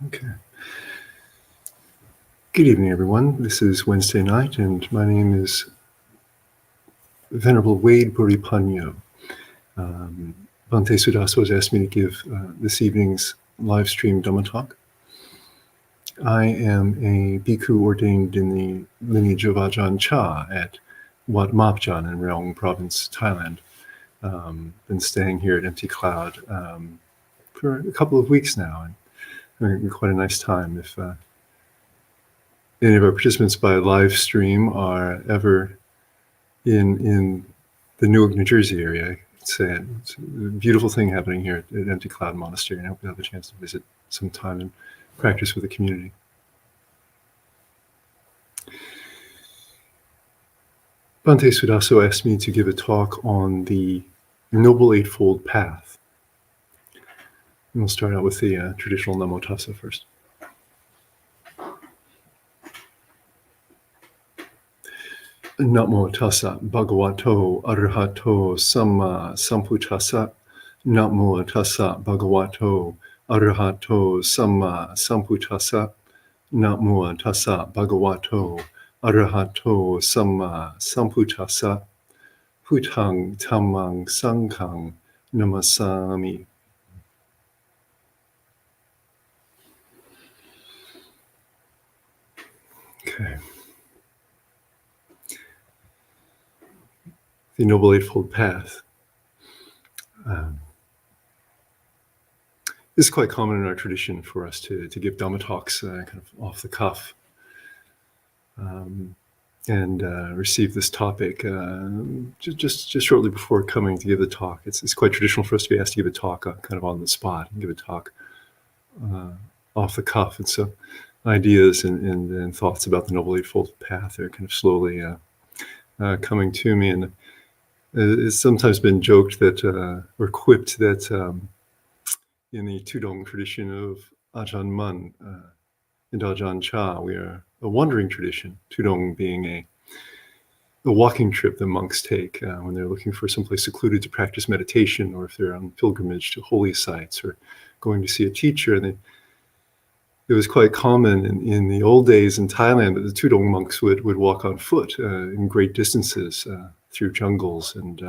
Okay. Good evening, everyone. This is Wednesday night, and my name is Venerable Wade Buripanyo. Bhante Sudaso has asked me to give this evening's live stream Dhamma talk. I am a bhikkhu ordained in the lineage of Ajahn Chah at Wat Mapjan in Rayong Province, Thailand. Been staying here at Empty Cloud for a couple of weeks now, and having quite a nice time. If any of our participants by live stream are ever in the Newark, New Jersey area, it's a beautiful thing happening here at Empty Cloud Monastery, and I hope you'll have a chance to visit sometime and practice with the community. Bhante Sudaso asked me to give a talk on the Noble Eightfold Path. And we'll start out with the traditional Namo Tassa first. Namo Tassa Bhagavato Arahato Samma Sambuddhassa. Namo Tassa Bhagavato Arahato Samma Sambuddhassa. Namo Tassa Bhagavato Arahato Samma Sambuddhassa. Buddhang Dhammang Sanghang Namasami. Okay. The Noble Eightfold Path. This is quite common in our tradition for us to give Dhamma talks kind of off the cuff and receive this topic just shortly before coming to give the talk. It's quite traditional for us to be asked to give a talk kind of on the spot and give a talk off the cuff. And so ideas and thoughts about the Noble Eightfold Path are kind of slowly coming to me. And it's sometimes been joked that, or quipped that in the Tudong tradition of Ajahn Mun and Ajahn Chah, we are a wandering tradition, Tudong being a walking trip that monks take when they're looking for someplace secluded to practice meditation, or if they're on pilgrimage to holy sites or going to see a teacher. And it was quite common in the old days in Thailand that the Tudong monks would walk on foot in great distances through jungles, and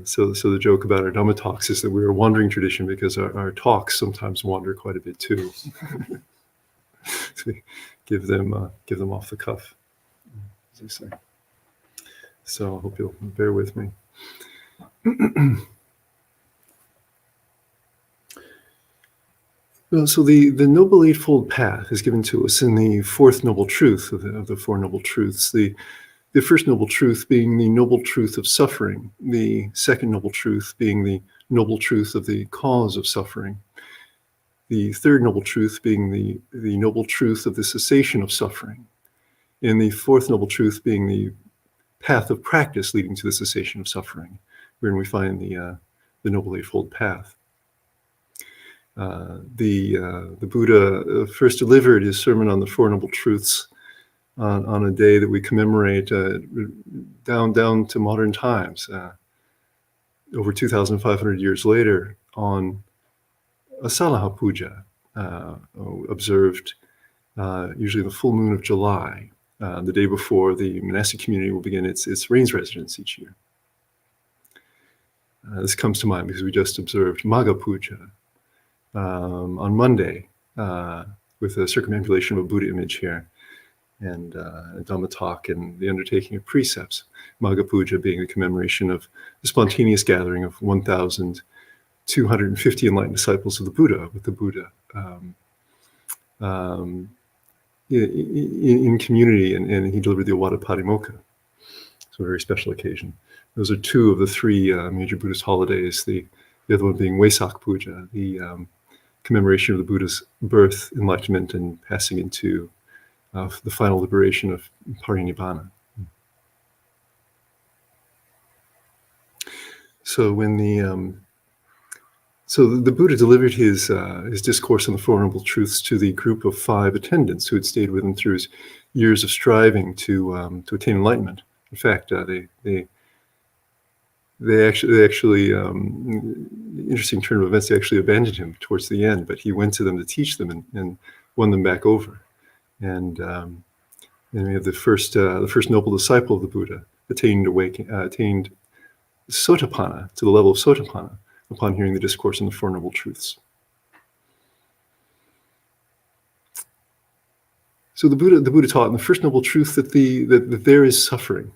so the joke about our Dhamma talks is that we're a wandering tradition because our talks sometimes wander quite a bit too. So we give them off the cuff, as they say. So I hope you'll bear with me. Well, so the Noble Eightfold Path is given to us in the fourth Noble Truth of the Four Noble Truths. The first noble truth being the noble truth of suffering, the second noble truth being the noble truth of the cause of suffering, the third noble truth being the noble truth of the cessation of suffering, and the fourth noble truth being the path of practice leading to the cessation of suffering, wherein we find the Noble Eightfold Path. The Buddha first delivered his sermon on the Four Noble Truths on a day that we commemorate down to modern times, over 2,500 years later, on Asalaha Puja, observed usually the full moon of July, the day before the monastic community will begin its rains residence each year. This comes to mind because we just observed Magha Puja on Monday with a circumambulation of a Buddha image here, and a Dhamma talk and the undertaking of precepts. Magha Puja being the commemoration of the spontaneous gathering of 1,250 enlightened disciples of the Buddha, with the Buddha in community, and he delivered the Awada Patimokkha. So a very special occasion. Those are two of the three major Buddhist holidays, the other one being Wesak Puja, the commemoration of the Buddha's birth, enlightenment, and passing into the final liberation of Parinibbana. So when the Buddha delivered his discourse on the Four Noble Truths to the group of 5 attendants who had stayed with him through his years of striving to attain enlightenment. In fact, they actually interesting turn of events. They actually abandoned him towards the end, but he went to them to teach them and won them back over. And we have the first noble disciple of the Buddha attained Sotapanna, to the level of Sotapanna, upon hearing the discourse on the Four Noble Truths. So the Buddha taught in the First Noble Truth that there is suffering,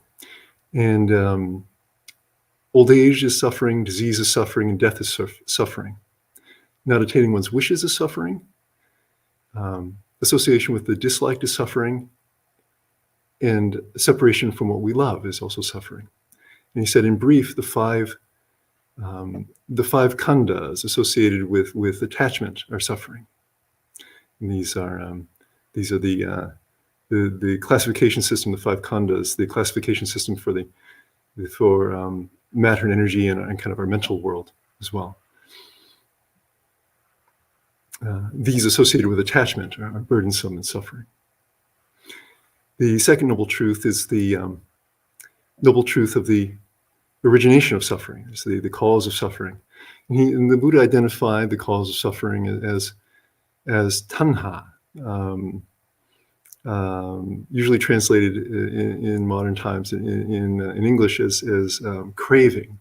and old age is suffering, disease is suffering, and death is suffering. Not attaining one's wishes is suffering. Association with the disliked is suffering, and separation from what we love is also suffering. And he said, in brief, the five khandhas associated with attachment are suffering. And these are the classification system, the five khandhas, the classification system for matter and energy and kind of our mental world as well. These associated with attachment are burdensome and suffering. The second noble truth is the noble truth of the origination of suffering. It's the cause of suffering. And the Buddha identified the cause of suffering as tanha, usually translated in modern times in English as craving.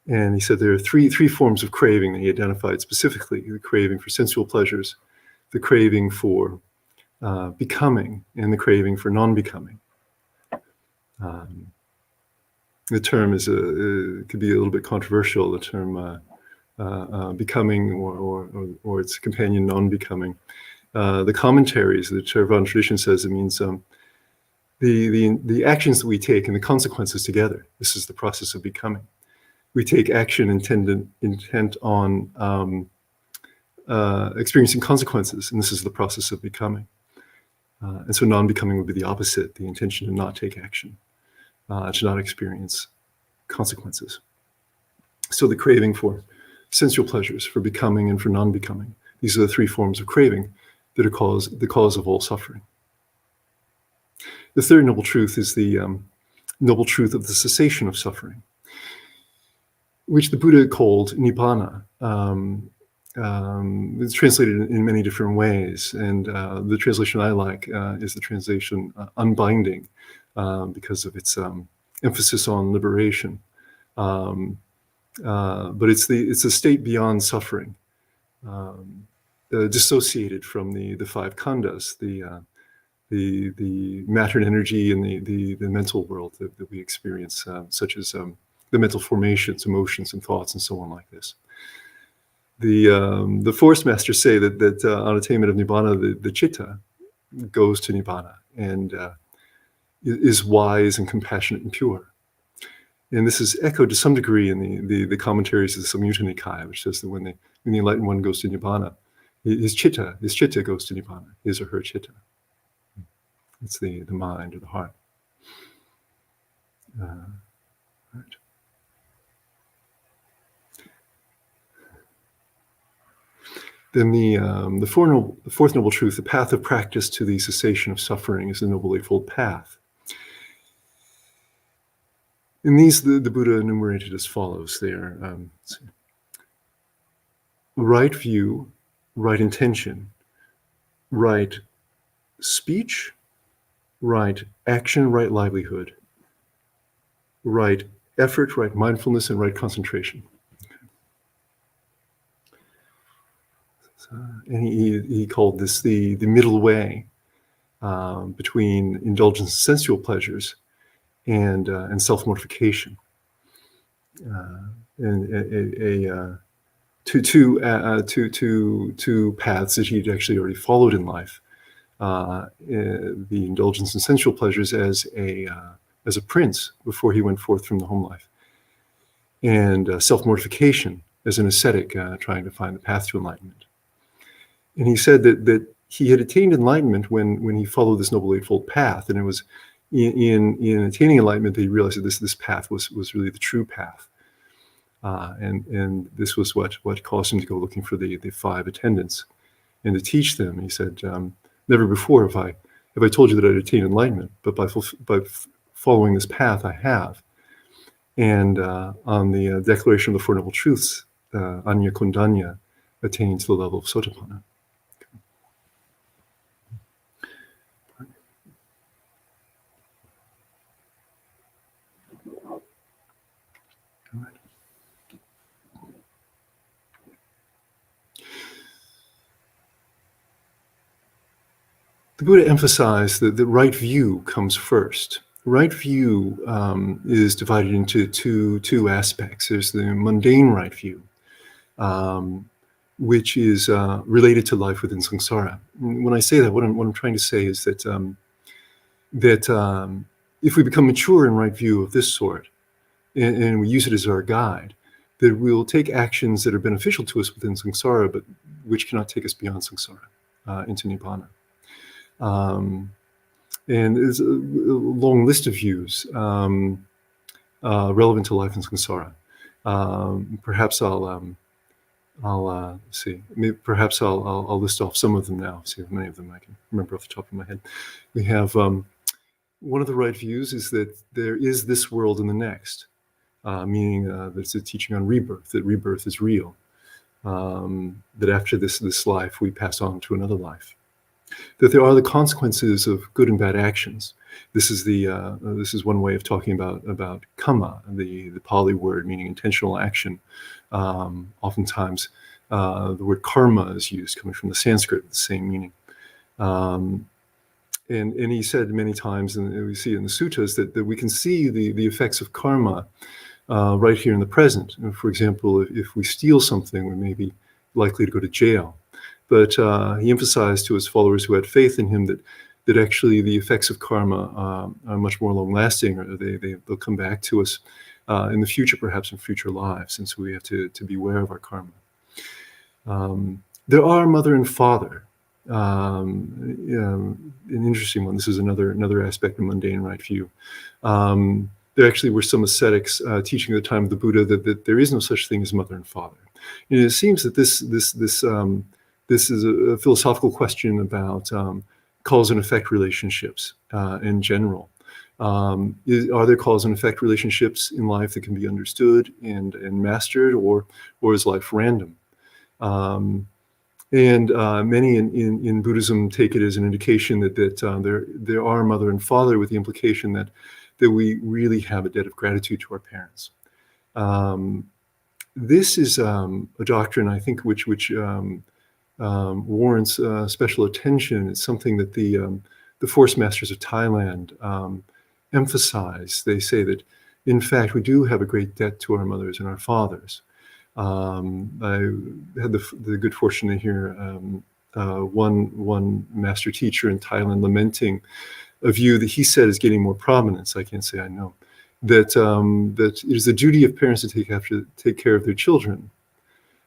And he said there are three forms of craving that he identified specifically: the craving for sensual pleasures, the craving for becoming, and the craving for non-becoming. The term could be a little bit controversial. The term becoming or its companion non-becoming. The commentaries, the Theravada tradition says it means the actions that we take and the consequences together. This is the process of becoming. We take action intent on experiencing consequences, and this is the process of becoming. And so non-becoming would be the opposite, the intention to not take action, to not experience consequences. So the craving for sensual pleasures, for becoming, and for non-becoming. These are the three forms of craving that are the cause of all suffering. The third noble truth is the noble truth of the cessation of suffering, which the Buddha called Nibbana. It's translated in many different ways, and the translation I like is the translation unbinding, because of its emphasis on liberation. But it's a state beyond suffering, dissociated from the five khandhas, the matter and energy and the mental world that we experience, such as the mental formations, emotions, and thoughts, and so on like this. The Forest Masters say that on attainment of Nibbana, the Chitta goes to Nibbana and is wise and compassionate and pure. And this is echoed to some degree in the commentaries of the Samyutta Nikaya, which says that when the enlightened one goes to Nibbana, his chitta goes to Nibbana, his or her chitta. It's the mind or the heart. Right. Then the fourth noble truth, the path of practice to the cessation of suffering, is the Noble Eightfold Path. And these the Buddha enumerated as follows. They are right view, right intention, right speech, right action, right livelihood, right effort, right mindfulness, and right concentration. And he called this the middle way between indulgence in sensual pleasures and self-mortification. Two paths that he'd actually already followed in life: the indulgence in sensual pleasures as a prince before he went forth from the home life, and self-mortification as an ascetic trying to find the path to enlightenment. And he said that he had attained enlightenment when he followed this Noble Eightfold Path, and it was in attaining enlightenment that he realized that this path was really the true path, and this was what caused him to go looking for the five attendants and to teach them. He said, "Never before have I told you that I'd attained enlightenment, but by following this path, I have." And on the Declaration of the Four Noble Truths, Anya Kundanya attain to the level of Sotapanna. The Buddha emphasized that the right view comes first. Right view is divided into two aspects. There's the mundane right view, which is related to life within samsara. When I say that, what I'm trying to say is that if we become mature in right view of this sort, and we use it as our guide, that we'll take actions that are beneficial to us within samsara, but which cannot take us beyond samsara into nibbana. And there's a long list of views relevant to life in samsara. Perhaps I'll see. Perhaps I'll list off some of them now. See how many of them I can remember off the top of my head. We have one of the right views is that there is this world and the next, meaning that it's a teaching on rebirth. That rebirth is real. That after this life we pass on to another life. That there are the consequences of good and bad actions. This is one way of talking about kamma, the Pali word meaning intentional action. Oftentimes, the word karma is used, coming from the Sanskrit, with the same meaning. And he said many times, and we see in the suttas, that we can see the effects of karma right here in the present. And for example, if we steal something, we may be likely to go to jail. But he emphasized to his followers who had faith in him that actually the effects of karma are much more long-lasting, or they'll come back to us in the future, perhaps in future lives. And so we have to be aware of our karma. There are mother and father. An interesting one. This is another aspect of mundane right view. There actually were some ascetics teaching at the time of the Buddha that there is no such thing as mother and father. And it seems that this is a philosophical question about cause and effect relationships in general. Are there cause and effect relationships in life that can be understood and mastered, or is life random? Many in Buddhism take it as an indication that there are mother and father, with the implication that we really have a debt of gratitude to our parents. This is a doctrine, I think, which warrants special attention. It's something that the Forest Masters of Thailand emphasize. They say that, in fact, we do have a great debt to our mothers and our fathers. I had the good fortune to hear one master teacher in Thailand lamenting a view that he said is getting more prominence. I can't say I know that it is the duty of parents to take care of their children.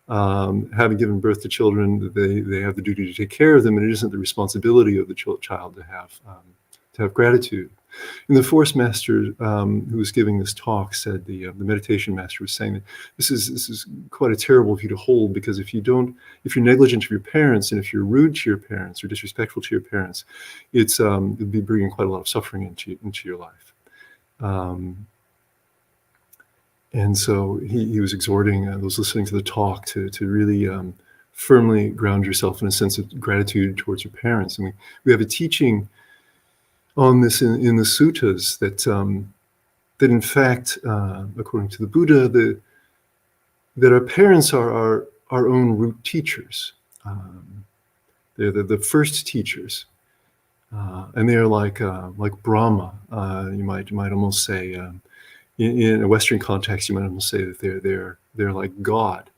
Having given birth to children, they have the duty to take care of them, and it isn't the responsibility of the child to have gratitude. And the Forest Master who was giving this talk said, the meditation master was saying that this is quite a terrible view to hold, because if you're negligent of your parents, and if you're rude to your parents or disrespectful to your parents, it'd be bringing quite a lot of suffering into your life. And so he was exhorting those listening to the talk to really firmly ground yourself in a sense of gratitude towards your parents. And we have a teaching on this in the suttas that in fact, according to the Buddha, that our parents are our own root teachers. They're the first teachers, and they are like Brahma. You might almost say, in a Western context, you might almost say that they're like God.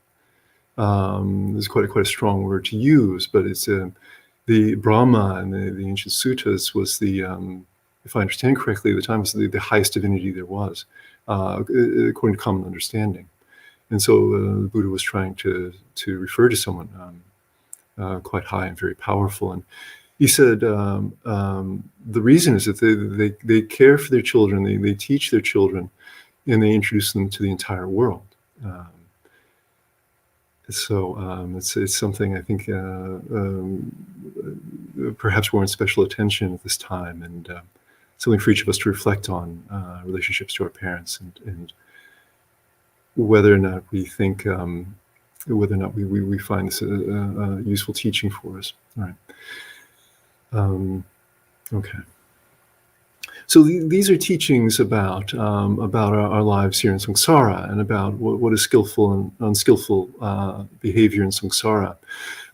This is quite a strong word to use, but it's the Brahma in the ancient suttas was if I understand correctly, at the time was the highest divinity there was, according to common understanding. And so the Buddha was trying to refer to someone quite high and very powerful. And he said the reason is that they care for their children, they teach their children, and they introduce them to the entire world. So it's something I think perhaps warrants special attention at this time, and something for each of us to reflect on, relationships to our parents, and whether or not we think whether or not we find this a useful teaching for us. All right. Okay. So these are teachings about our lives here in samsara, and about what is skillful and unskillful behavior in samsara.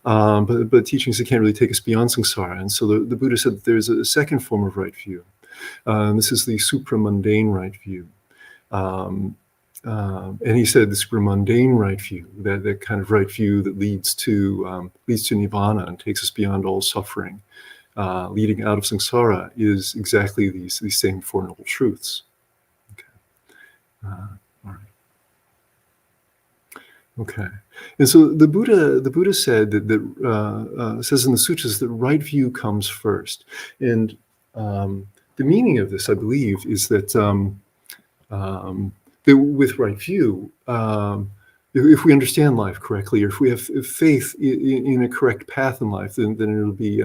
But teachings that can't really take us beyond samsara. And so the Buddha said that there's a second form of right view. And this is the supramundane right view. And he said the supramundane right view, that kind of right view that leads to nirvana and takes us beyond all suffering, leading out of samsara, is exactly these same Four Noble Truths. Okay. All right. Okay. And so the Buddha said that says in the sutras that right view comes first. And the meaning of this, I believe, is that that with right view, if we understand life correctly, or if we have faith in a correct path in life, then it'll be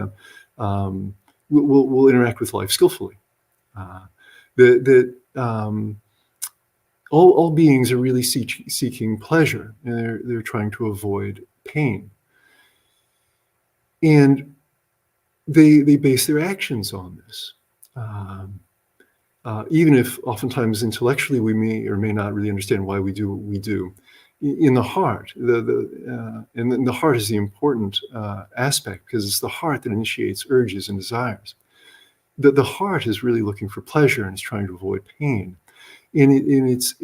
we'll interact with life skillfully. All beings are really seeking pleasure, and they're trying to avoid pain, and they base their actions on this. Even if oftentimes intellectually we may or may not really understand why we do what we do, in the heart, and the heart is the important aspect, because it's the heart that initiates urges and desires. The heart is really looking for pleasure and is trying to avoid pain, and it's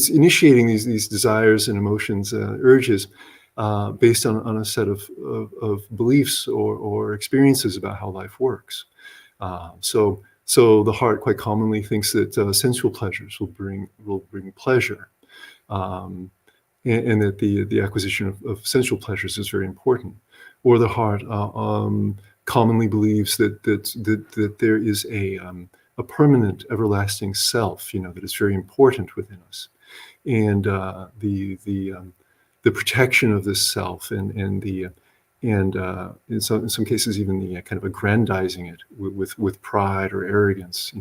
initiating these desires and emotions, urges, based on a set of beliefs or experiences about how life works. So the heart quite commonly thinks that sensual pleasures will bring pleasure, and that the acquisition of sensual pleasures is very important. Or the heart commonly believes that there is a permanent, everlasting self, that is very important within us, and the protection of this self, and in some cases even the kind of aggrandizing it with pride or arrogance,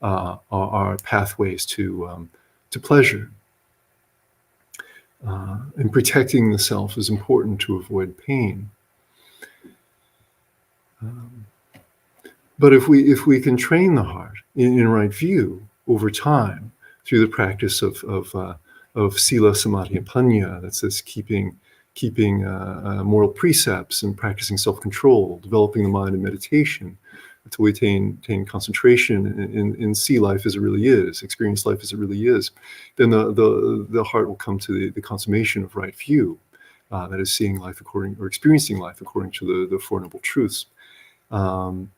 are pathways to pleasure. And protecting the self is important to avoid pain. But if we can train the heart in right view over time through the practice of sila, samadhi, and panya, that's this keeping moral precepts and practicing self-control, developing the mind in meditation, until we attain concentration and see life as it really is, experience life as it really is, then the heart will come to the consummation of right view, that is seeing life experiencing life according to the Four Noble Truths, and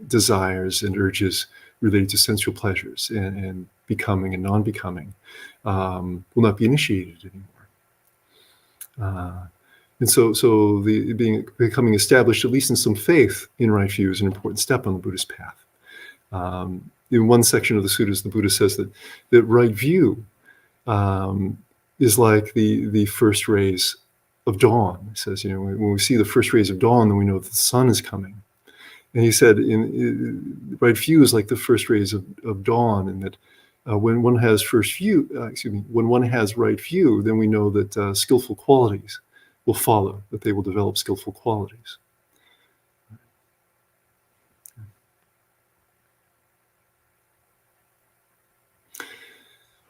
desires and urges related to sensual pleasures and becoming and non-becoming will not be initiated anymore. And so the becoming established, at least in some faith in right view, is an important step on the Buddhist path. In one section of the sutras, the Buddha says that right view is like the first rays of dawn. He says, when we see the first rays of dawn, then we know that the sun is coming. And he said, right view is like the first rays of dawn, and that when one has when one has right view, then we know that skillful qualities will follow, that they will develop skillful qualities.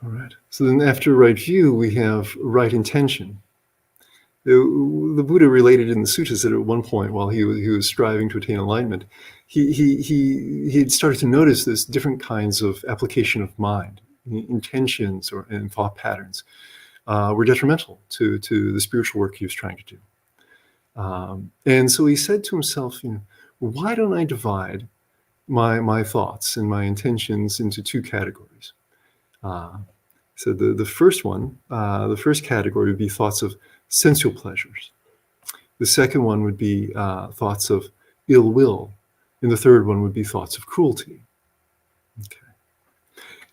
All right. So then after right view, we have right intention. The Buddha related in the sutras that at one point, while he was striving to attain enlightenment, he had started to notice this different kinds of application of mind, intentions and thought patterns were detrimental to the spiritual work he was trying to do. And so he said to himself, why don't I divide my thoughts and my intentions into two categories? So the first one, the first category would be thoughts of sensual pleasures. The second one would be thoughts of ill will. And the third one would be thoughts of cruelty. Okay.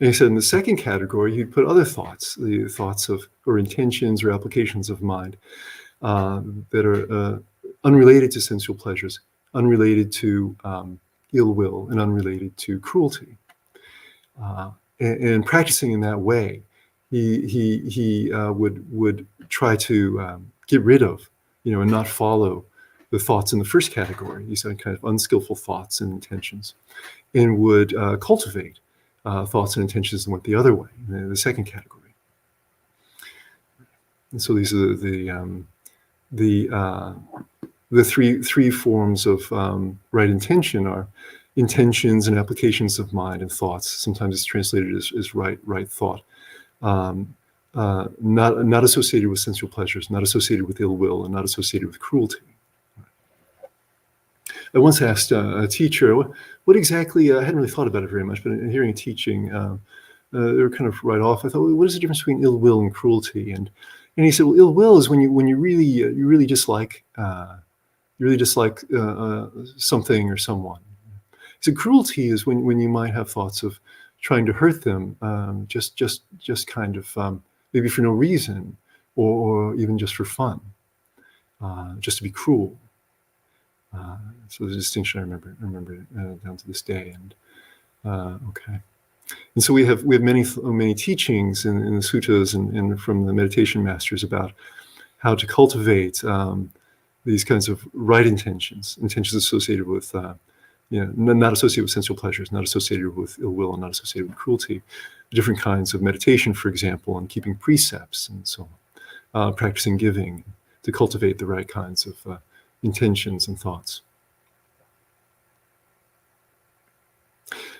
And he said in the second category, he'd put other thoughts, the thoughts of, or intentions or applications of mind that are unrelated to sensual pleasures, unrelated to ill will, and unrelated to cruelty. And practicing in that way, he would try to get rid of, and not follow the thoughts in the first category, these kind of unskillful thoughts and intentions, and would cultivate thoughts and intentions that went the other way, in the second category. And so these are the three forms of right intention are intentions and applications of mind and thoughts. Sometimes it's translated as right thought. Not associated with sensual pleasures, not associated with ill will, and not associated with cruelty. I once asked a teacher, what exactly, I hadn't really thought about it very much, but in hearing teaching, they were kind of right off. I thought, well, what is the difference between ill will and cruelty? And he said, well, ill will is when you really dislike something or someone. So cruelty is when you might have thoughts of trying to hurt them, just kind of maybe for no reason, or even just for fun, just to be cruel. So the distinction I remember down to this day. And okay, and so we have many teachings in the suttas and from the meditation masters about how to cultivate these kinds of right intentions associated with not associated with sensual pleasures, not associated with ill will, and not associated with cruelty. Different kinds of meditation, for example, and keeping precepts and so on, practicing giving to cultivate the right kinds of intentions and thoughts.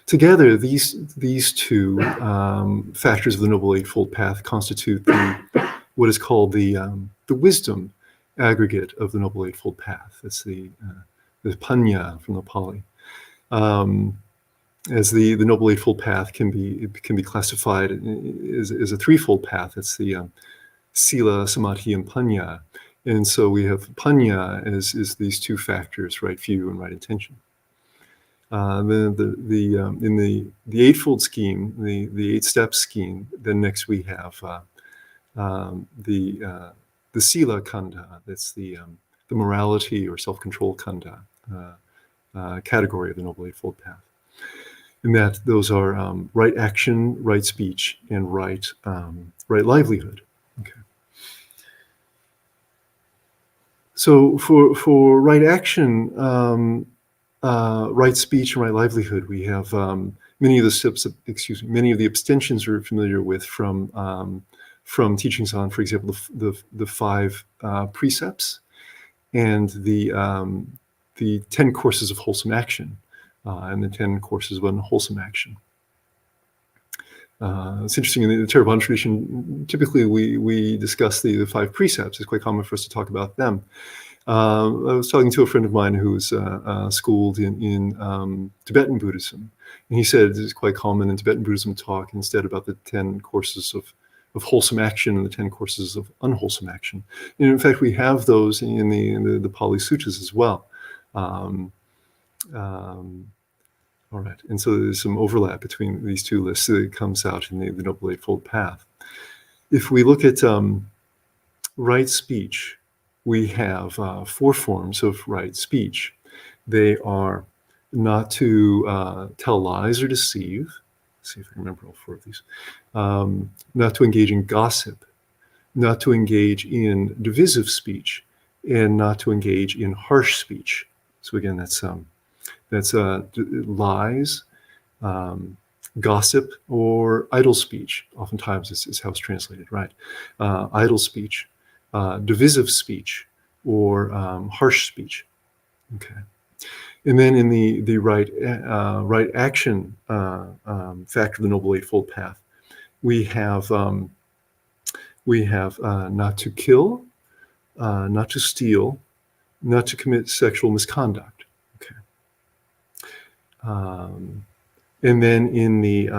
Together, these two factors of the Noble Eightfold Path constitute what is called the wisdom aggregate of the Noble Eightfold Path. It's the Panya from the Pali. As the Noble Eightfold Path can be classified as a threefold path. It's the Sila, Samadhi, and Panya. And so we have Panya is these two factors, right view and right intention. In the Eightfold scheme, the 8-step scheme, then next we have the Sila Khandha. That's the morality or self-control Khandha category of the Noble Eightfold Path. And that those are right action, right speech, and right livelihood. Okay. So for right action, right speech, and right livelihood, we have many of the abstentions we're familiar with from teachings on, for example, the 5 precepts and the 10 courses of wholesome action and the 10 courses of unwholesome action. It's interesting, in the Theravada tradition, typically we discuss the 5 precepts. It's quite common for us to talk about them. I was talking to a friend of mine who's schooled in Tibetan Buddhism, and he said it's quite common in Tibetan Buddhism to talk instead about the 10 courses of wholesome action and the 10 courses of unwholesome action. And in fact, we have those in the Pali Suttas as well. All right, and so there's some overlap between these two lists that comes out in the Noble Eightfold Path. If we look at right speech, we have 4 forms of right speech. They are not to tell lies or deceive. Let's see if I can remember all 4 of these. Not to engage in gossip, not to engage in divisive speech, and not to engage in harsh speech. So again, that's lies, gossip, or idle speech. Oftentimes is how it's translated, right? Idle speech, divisive speech, or harsh speech. Okay. And then in the right action factor of the Noble Eightfold Path, we have not to kill, not to steal, not to commit sexual misconduct. Okay. And then in the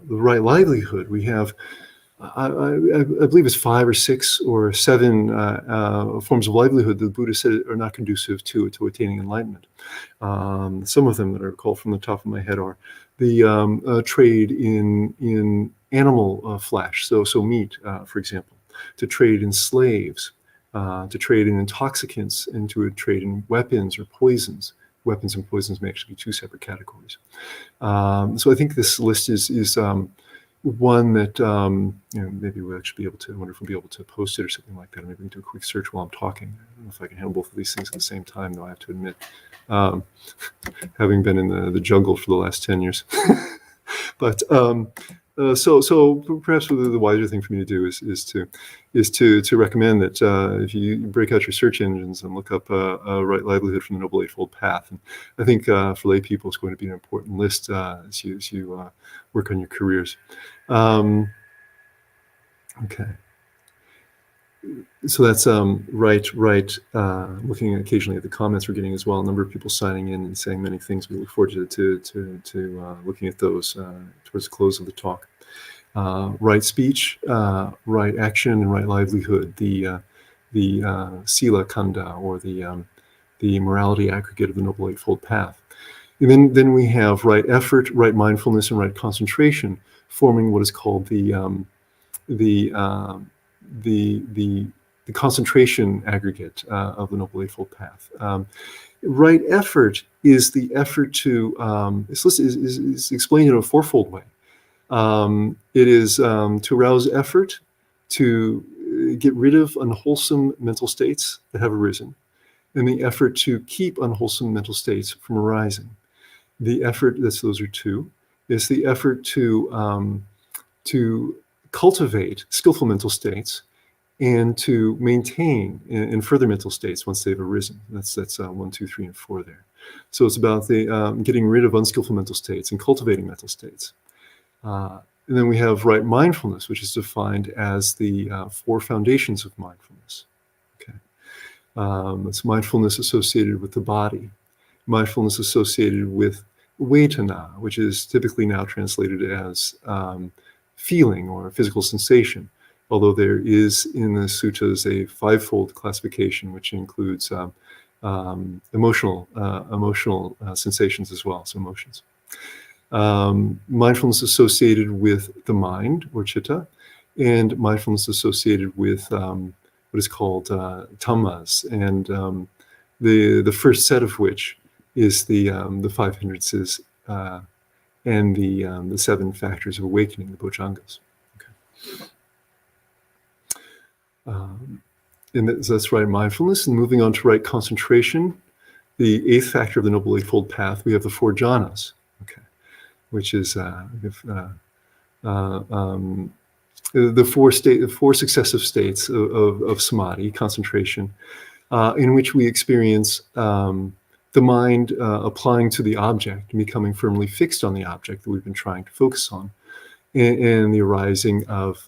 right livelihood, we have I believe it's 5 or 6 or 7 forms of livelihood that the Buddha said are not conducive to attaining enlightenment. Some of them that are called from the top of my head are the trade in animal flesh, so meat, for example, to trade in slaves, to trade in intoxicants, and to trade in weapons or poisons. Weapons and poisons may actually be 2 separate categories. So I think this list is one that maybe we'll actually be able to. I wonder if we'll be able to post it or something like that. Or maybe we can do a quick search while I'm talking. I don't know if I can handle both of these things at the same time, though. I have to admit, um, having been in the jungle for the last 10 years. But so perhaps the wiser thing for me to do is to recommend that if you break out your search engines and look up Right Livelihood from the Noble Eightfold Path. And I think for lay people, it's going to be an important list as you work on your careers. Okay. So that's right. Looking occasionally at the comments we're getting as well. A number of people signing in and saying many things. We look forward to looking at those towards the close of the talk. Right speech, right action, and right livelihood. The Sila Kanda, or the morality aggregate of the Noble Eightfold Path. And then we have right effort, right mindfulness, and right concentration, forming what is called the concentration aggregate of the Noble Eightfold Path. Right effort is the effort to, is explained in a fourfold way. It is to arouse effort to get rid of unwholesome mental states that have arisen, and the effort to keep unwholesome mental states from arising. The effort, those are two, is the effort to cultivate skillful mental states and to maintain in further mental states once they've arisen. That's 1, 2, 3, and 4 there. So it's about the getting rid of unskillful mental states and cultivating mental states. And then we have right mindfulness, which is defined as the 4 foundations of mindfulness. Okay, it's mindfulness associated with the body, mindfulness associated with vedana, which is typically now translated as feeling or physical sensation, although there is in the suttas a 5-fold classification, which includes emotional sensations as well, so emotions. Mindfulness associated with the mind, or chitta, and mindfulness associated with what is called dhammas, and the first set of which is the 5 hindrances and the 7 factors of awakening, the bojjhangas. Okay. And that's right mindfulness. And moving on to right concentration, the 8th factor of the Noble Eightfold Path, we have the 4 jhanas, okay, which is the 4 successive states of samadhi, concentration, in which we experience the mind applying to the object and becoming firmly fixed on the object that we've been trying to focus on, and the arising of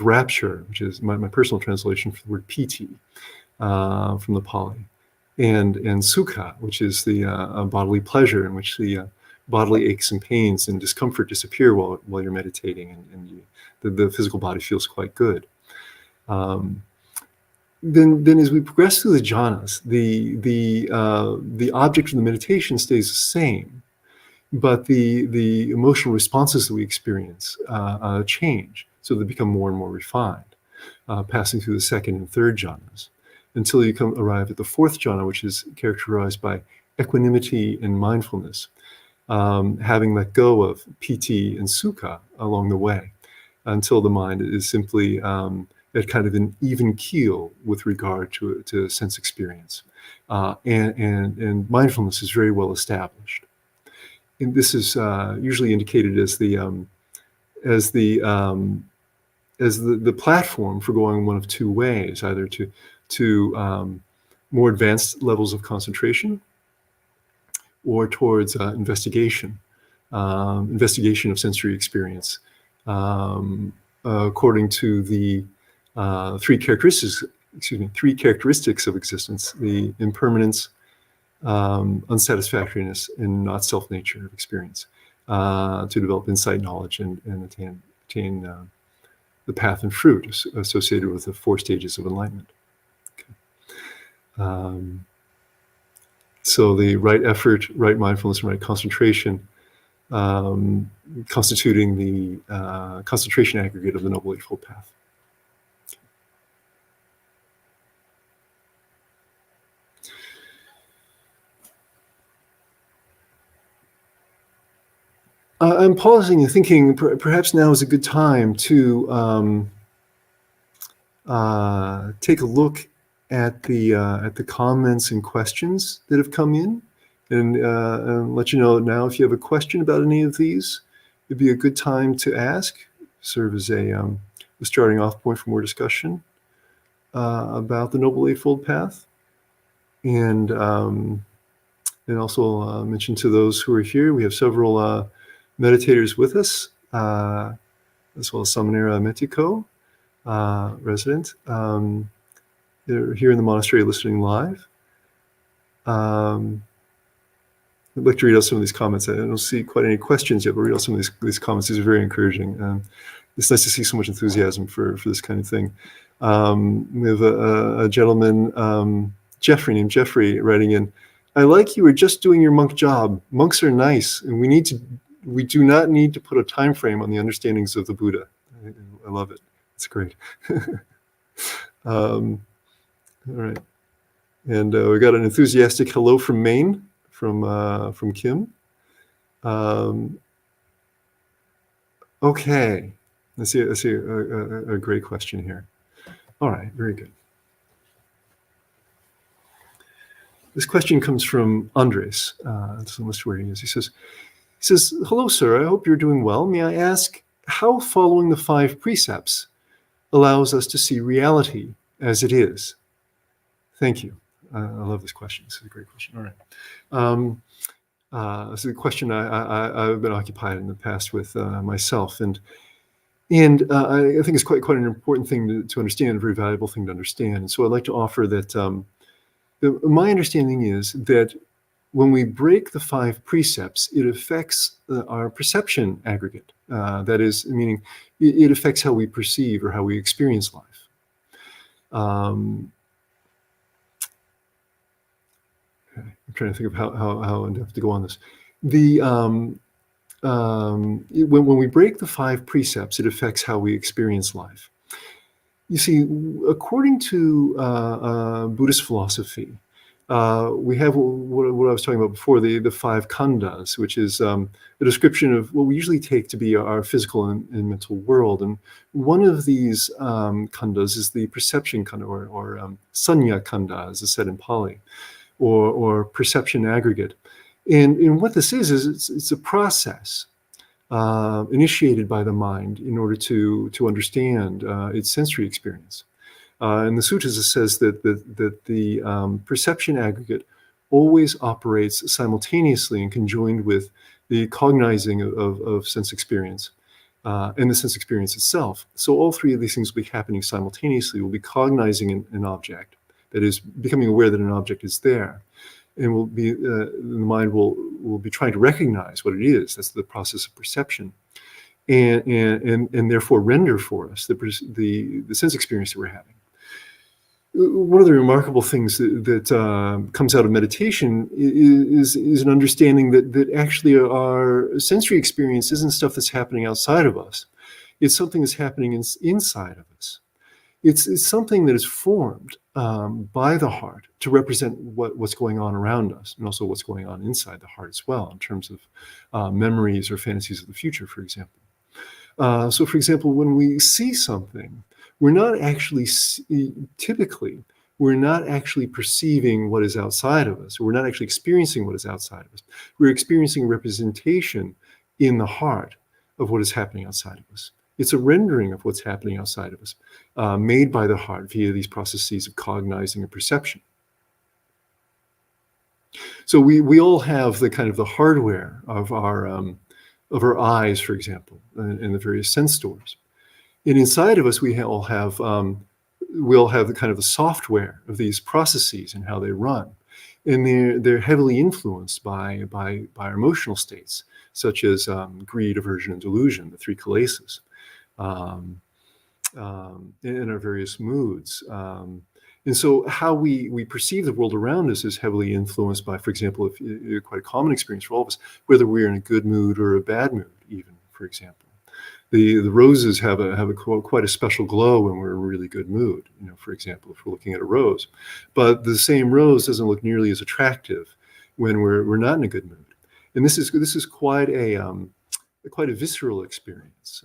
rapture, which is my personal translation for the word piti from the Pali, and sukha, which is the bodily pleasure, in which the bodily aches and pains and discomfort disappear while you're meditating, and the physical body feels quite good. Then as we progress through the jhanas, the object of the meditation stays the same, but the emotional responses that we experience change, so they become more and more refined, passing through the 2nd and 3rd jhanas, until you arrive at the 4th jhana, which is characterized by equanimity and mindfulness, having let go of piti and sukha along the way, until the mind is simply at kind of an even keel with regard to sense experience, and mindfulness is very well established. And this is usually indicated as the platform for going one of 2 ways, either to more advanced levels of concentration, or towards investigation of sensory experience, according to the 3 characteristics of existence: the impermanence, unsatisfactoriness, and not self-nature of experience, to develop insight, knowledge, and attain the path and fruit associated with the 4 stages of enlightenment. Okay. So the right effort, right mindfulness, and right concentration, constituting the concentration aggregate of the Noble Eightfold Path. I'm pausing and thinking perhaps now is a good time to take a look at the comments and questions that have come in, and let you know now if you have a question about any of these, it'd be a good time to ask. Serve as a starting off point for more discussion about the Noble Eightfold Path, and also mention to those who are here, we have several meditators with us, as well as Samanera Metiko, resident. They're here in the monastery listening live. I'd like to read out some of these comments. I don't see quite any questions yet, but read out some of these comments. These are very encouraging. It's nice to see so much enthusiasm for this kind of thing. We have a gentleman, Jeffrey, named Jeffrey, writing in, I like you were just doing your monk job. Monks are nice, and we do not need to put a time frame on the understandings of the Buddha. I love it. It's great. All right. And we got an enthusiastic hello from Maine, from Kim. Okay. Let's see a great question here. All right, very good. This question comes from Andres. That's almost where he is. He says, hello, sir. I hope you're doing well. May I ask how following the 5 precepts allows us to see reality as it is? Thank you. I love this question. This is a great question. All right. This is a question I've been occupied in the past with myself, and I think it's quite an important thing to understand, a very valuable thing to understand. And so I'd like to offer that my understanding is that when we break the 5 precepts, it affects our perception aggregate. That is, meaning it affects how we perceive or how we experience life. I'm trying to think of how I have to go on this. When we break the 5 precepts, it affects how we experience life. You see, according to Buddhist philosophy, we have what I was talking about before, the 5 khandhas, which is a description of what we usually take to be our physical and mental world. And one of these khandhas is the perception khandha, or sanya khandha, as is said in Pali, or perception aggregate. And what this is it's a process initiated by the mind in order to understand its sensory experience. In the suttas, it says that the perception aggregate always operates simultaneously and conjoined with the cognizing of sense experience and the sense experience itself. So all 3 of these things will be happening simultaneously. We'll be cognizing an object, that is, becoming aware that an object is there, and the mind will be trying to recognize what it is. That's the process of perception, and therefore render for us the sense experience that we're having. One of the remarkable things that comes out of meditation is an understanding that actually our sensory experience isn't stuff that's happening outside of us. It's something that's happening inside of us. It's something that is formed by the heart to represent what's going on around us, and also what's going on inside the heart as well, in terms of memories or fantasies of the future, for example. So, for example, when we see something, we're not actually, typically, we're not actually perceiving what is outside of us. We're not actually experiencing what is outside of us. We're experiencing a representation in the heart of what is happening outside of us. It's a rendering of what's happening outside of us, made by the heart via these processes of cognizing and perception. So we all have the kind of the hardware of our eyes, for example, and the various sense stores. And inside of us, we all have the kind of the software of these processes and how they run, and they're heavily influenced by our emotional states, such as greed, aversion, and delusion, the 3 kilesas. In our various moods. And so how we perceive the world around us is heavily influenced by, for example, quite a common experience for all of us, whether we're in a good mood or a bad mood, even, for example. The roses have quite a special glow when we're in a really good mood, for example, if we're looking at a rose. But the same rose doesn't look nearly as attractive when we're not in a good mood. And this is quite a quite a visceral experience,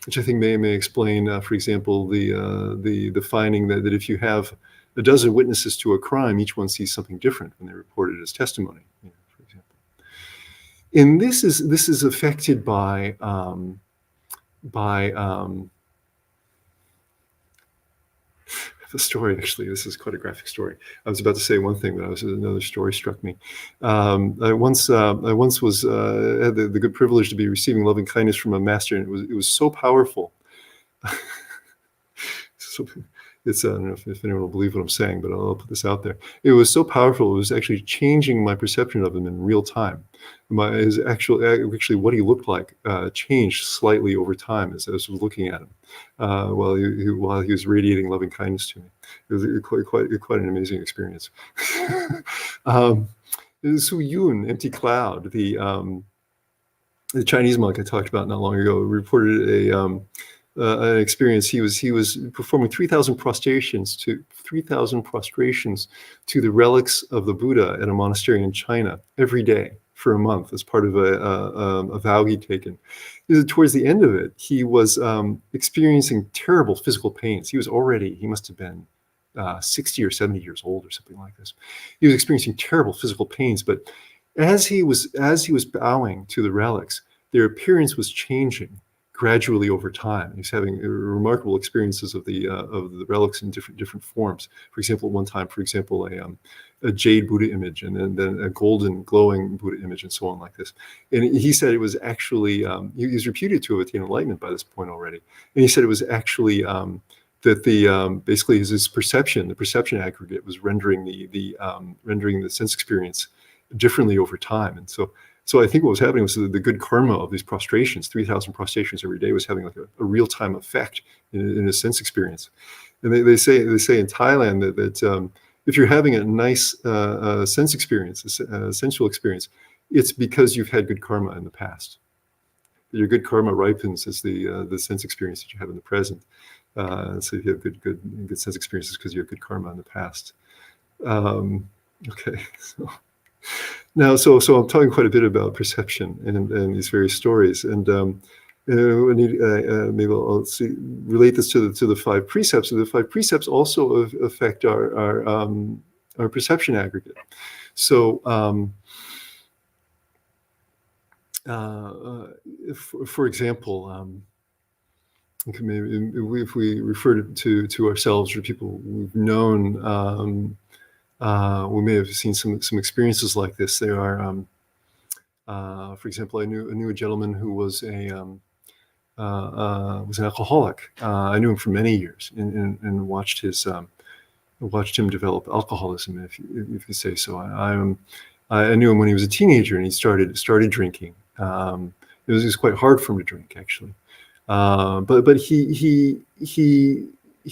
which I think may explain, for example, the finding that if you have a dozen witnesses to a crime, each one sees something different when they report it as testimony, for example. And this is affected by the story. Actually, this is quite a graphic story. I was about to say one thing, but another story struck me. I once was had the good privilege to be receiving loving kindness from a master, and it was so powerful. So it's I don't know if anyone will believe what I'm saying, but I'll put this out there. It was so powerful. It was actually changing my perception of him in real time. His actually what he looked like changed slightly over time as I was looking at him while he was radiating loving kindness to me. It was quite an amazing experience. Su Yun, Empty Cloud, the Chinese monk I talked about not long ago, reported an experience. He was performing 3,000 prostrations to the relics of the Buddha at a monastery in China every day for a month as part of a vow he'd taken. Towards the end of it, he was experiencing terrible physical pains. He must have been 60 or 70 years old or something like this. He was experiencing terrible physical pains, but as he was bowing to the relics, their appearance was changing gradually over time. He's having remarkable experiences of the relics in different forms. For example, at one time, a jade Buddha image, and then a golden glowing Buddha image, and so on like this. And he said it was actually he's reputed to have attained enlightenment by this point already. And he said it was actually that basically his perception, the perception aggregate, was rendering the sense experience differently over time. And so I think what was happening was the good karma of these prostrations, 3,000 prostrations every day, was having like a real-time effect in a sense experience. And they say in Thailand that if you're having a nice sense experience, a sensual experience, it's because you've had good karma in the past. Your good karma ripens as the sense experience that you have in the present. So you have good sense experiences because you have good karma in the past. Okay, so. Now, so I'm talking quite a bit about perception and these various stories, and maybe I'll relate this to the 5 precepts. The 5 precepts also affect our perception aggregate. So, for example, maybe if we refer to ourselves or people we've known. We may have seen some experiences like this. There are, for example, I knew a gentleman who was an alcoholic. I knew him for many years and watched him develop alcoholism, if you say so. I knew him when he was a teenager, and he started drinking. It was quite hard for him to drink, actually, but he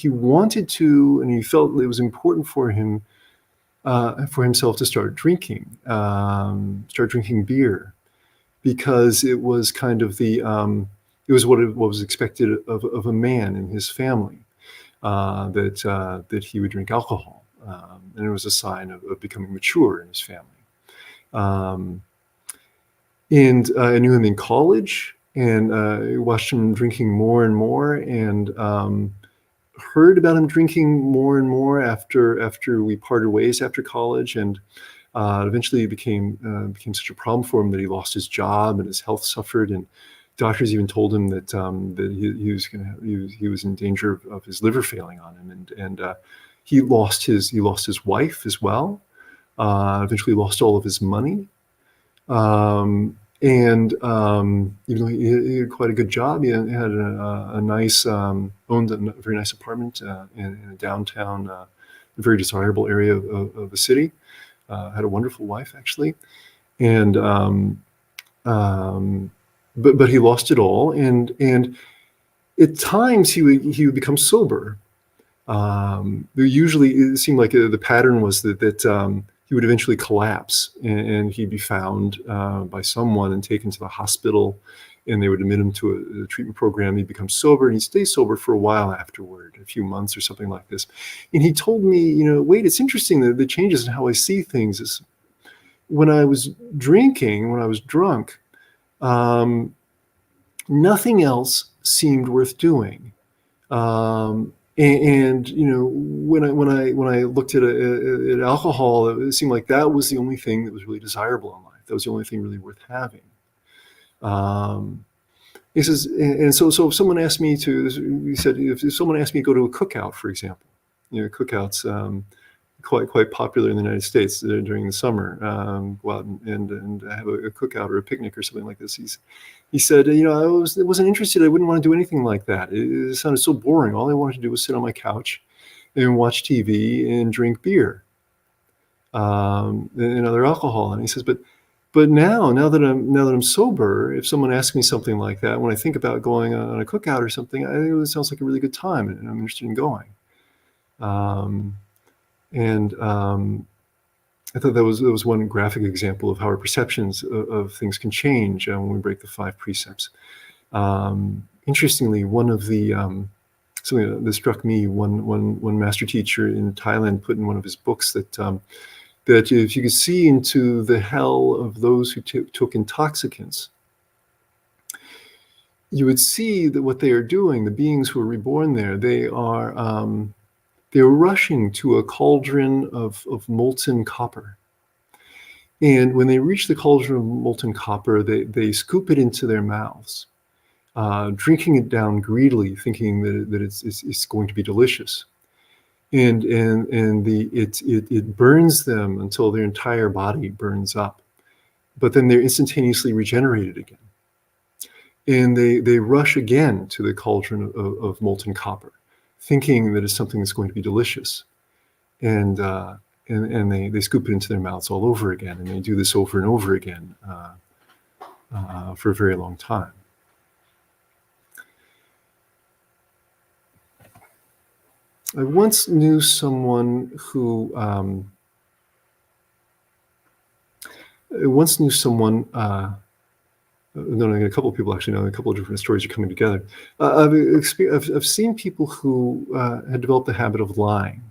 wanted to, and he felt it was important for him. For himself to start drinking beer, because it was kind of it was what was expected of a man in his family, that he would drink alcohol, and it was a sign of becoming mature in his family. And I knew him in college, and I watched him drinking more and more, and heard about him drinking more and more after we parted ways after college, and eventually it became such a problem for him that he lost his job and his health suffered, and doctors even told him that he was in danger of his liver failing on him, and he lost his wife as well. Eventually lost all of his money. And even though he had quite a good job, he had a nice, owned a very nice apartment in a downtown, a very desirable area of the city. Had a wonderful wife, actually, and but he lost it all, and at times he would become sober. Usually, it seemed like the pattern was that he would eventually collapse, and he'd be found by someone and taken to the hospital, and they would admit him to a treatment program. He'd become sober, and he'd stay sober for a while afterward, a few months or something like this. And he told me, Wade, it's interesting, the changes in how I see things when I was drinking, when I was drunk, um, nothing else seemed worth doing. And when I looked at alcohol, it seemed like that was the only thing that was really desirable in life. That was the only thing really worth having. Um, he says, and so if someone asked me to, he said, if someone asked me to go to a cookout, for example, cookouts, quite popular in the United States during the summer. Go out and have a cookout or a picnic or something like this. He said, I wasn't interested. I wouldn't want to do anything like that. It sounded so boring. All I wanted to do was sit on my couch and watch TV and drink beer, and other alcohol. And he says, but now that I'm sober, if someone asks me something like that, when I think about going on a cookout or something, I think it sounds like a really good time, and I'm interested in going. And I thought that was one graphic example of how our perceptions of things can change when we break the 5 precepts. Interestingly, one of the something that struck me, one master teacher in Thailand put in one of his books that if you could see into the hell of those who took intoxicants, you would see that what they are doing, the beings who are reborn there, they're rushing to a cauldron of molten copper. And when they reach the cauldron of molten copper, they scoop it into their mouths, drinking it down greedily, thinking that it's going to be delicious. And it burns them until their entire body burns up. But then they're instantaneously regenerated again. And they rush again to the cauldron of molten copper, thinking that it's something that's going to be delicious. And they scoop it into their mouths all over again. And they do this over and over again for a very long time. I once knew someone who I know a couple of people actually know, a couple of different stories are coming together. I've seen people who had developed the habit of lying.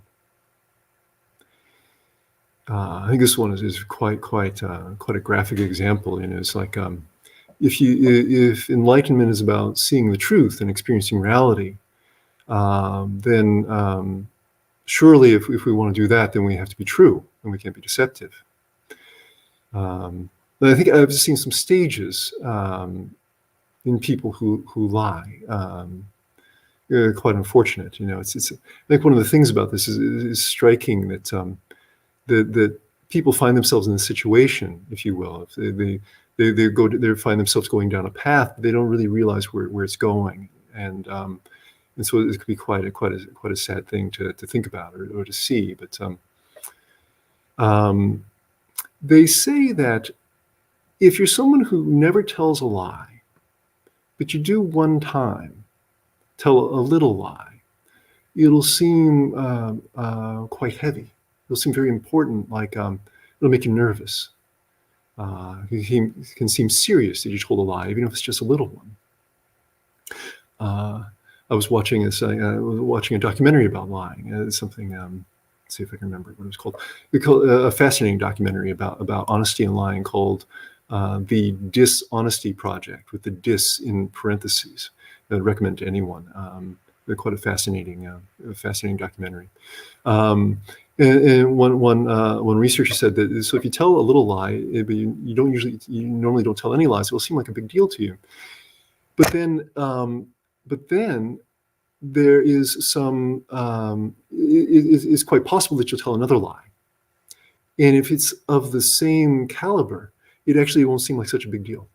I think this one is quite a graphic example. It's like if enlightenment is about seeing the truth and experiencing reality, then surely if we want to do that, then we have to be true and we can't be deceptive. But I think I've seen some stages in people who lie. Quite unfortunate. It's I think one of the things about this is striking that that people find themselves in a situation, if you will. If they find themselves going down a path, but they don't really realize where it's going, and so it could be quite a sad thing to think about or to see. But they say that if you're someone who never tells a lie, but you do one time tell a little lie, it'll seem quite heavy. It'll seem very important, like it'll make you nervous. It can seem serious that you told a lie, even if it's just a little one. I was watching a documentary about lying. Something. Let's see if I can remember what it was called. A fascinating documentary about honesty and lying called "The Dishonesty Project," with the "dis" in parentheses. I'd recommend to anyone. They're quite a fascinating documentary. And one researcher said that so if you tell a little lie, but you normally don't tell any lies, it will seem like a big deal to you. But then there is some. It's quite possible that you'll tell another lie, and if it's of the same caliber, it actually won't seem like such a big deal.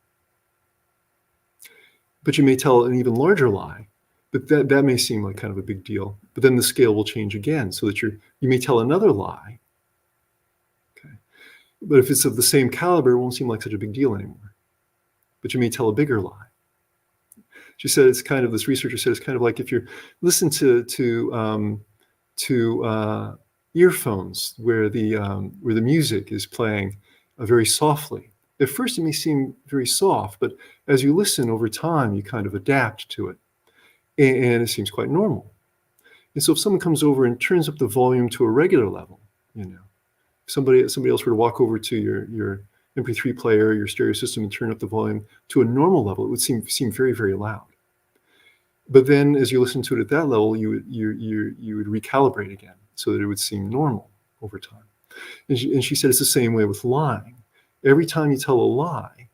But you may tell an even larger lie, but that may seem like kind of a big deal. But then the scale will change again, so that you may tell another lie. Okay, but if it's of the same caliber, it won't seem like such a big deal anymore. But you may tell a bigger lie. She said this researcher said it's kind of like if you listen to earphones where the music is playing very softly. At first, it may seem very soft, but as you listen over time, you kind of adapt to it, and it seems quite normal. And so, if someone comes over and turns up the volume to a regular level, Somebody else were to walk over to your MP3 player, your stereo system, and turn up the volume to a normal level, it would seem very, very loud. But then, as you listen to it at that level, you would recalibrate again so that it would seem normal over time. And she said it's the same way with lying. Every time you tell a lie,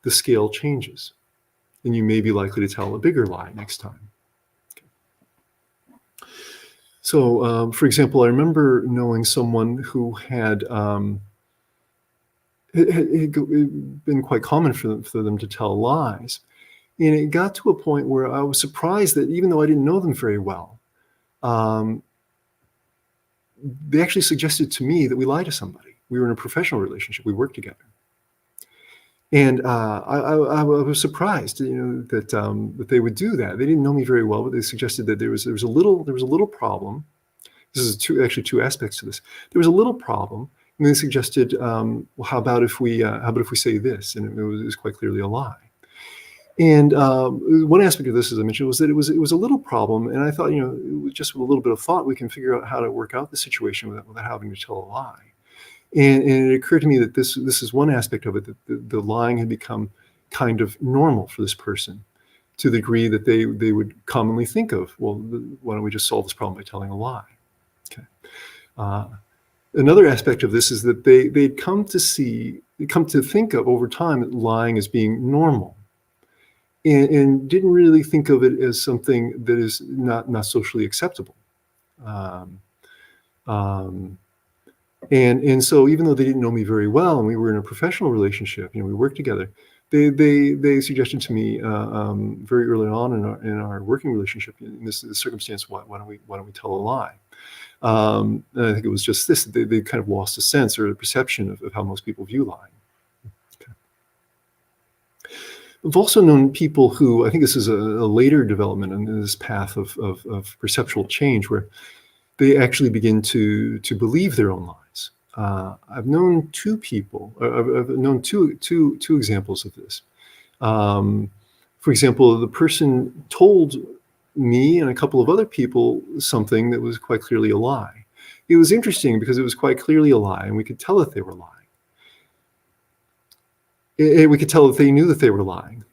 the scale changes, and you may be likely to tell a bigger lie next time. So, for example, I remember knowing someone who had it been quite common for them to tell lies. And it got to a point where I was surprised that even though I didn't know them very well, they actually suggested to me that we lie to somebody. We were in a professional relationship. We worked together. And I was surprised, that they would do that. They didn't know me very well, but they suggested that there was a little problem. This is actually two aspects to this. There was a little problem, and they suggested, well, how about if we say this? And it was quite clearly a lie. And one aspect of this, as I mentioned, was that it was a little problem, and I thought, just with a little bit of thought, we can figure out how to work out the situation without having to tell a lie. And it occurred to me that this is one aspect of it, that the lying had become kind of normal for this person, to the degree that they would commonly think of, well, why don't we just solve this problem by telling a lie? Okay. Another aspect of this is that they'd come to think of over time that lying as being normal, and didn't really think of it as something that is not socially acceptable. And so even though they didn't know me very well, and we were in a professional relationship, we worked together, they suggested to me very early on in our working relationship, in this circumstance, why don't we tell a lie? And I think it was just this: they kind of lost a sense or a perception of how most people view lying. Okay. I've also known people who, I think this is a later development in this path of perceptual change, where they actually begin to believe their own lies. I've known two people. I've known two examples of this. For example, the person told me and a couple of other people something that was quite clearly a lie. It was interesting because it was quite clearly a lie, and we could tell that they were lying. We could tell that they knew that they were lying.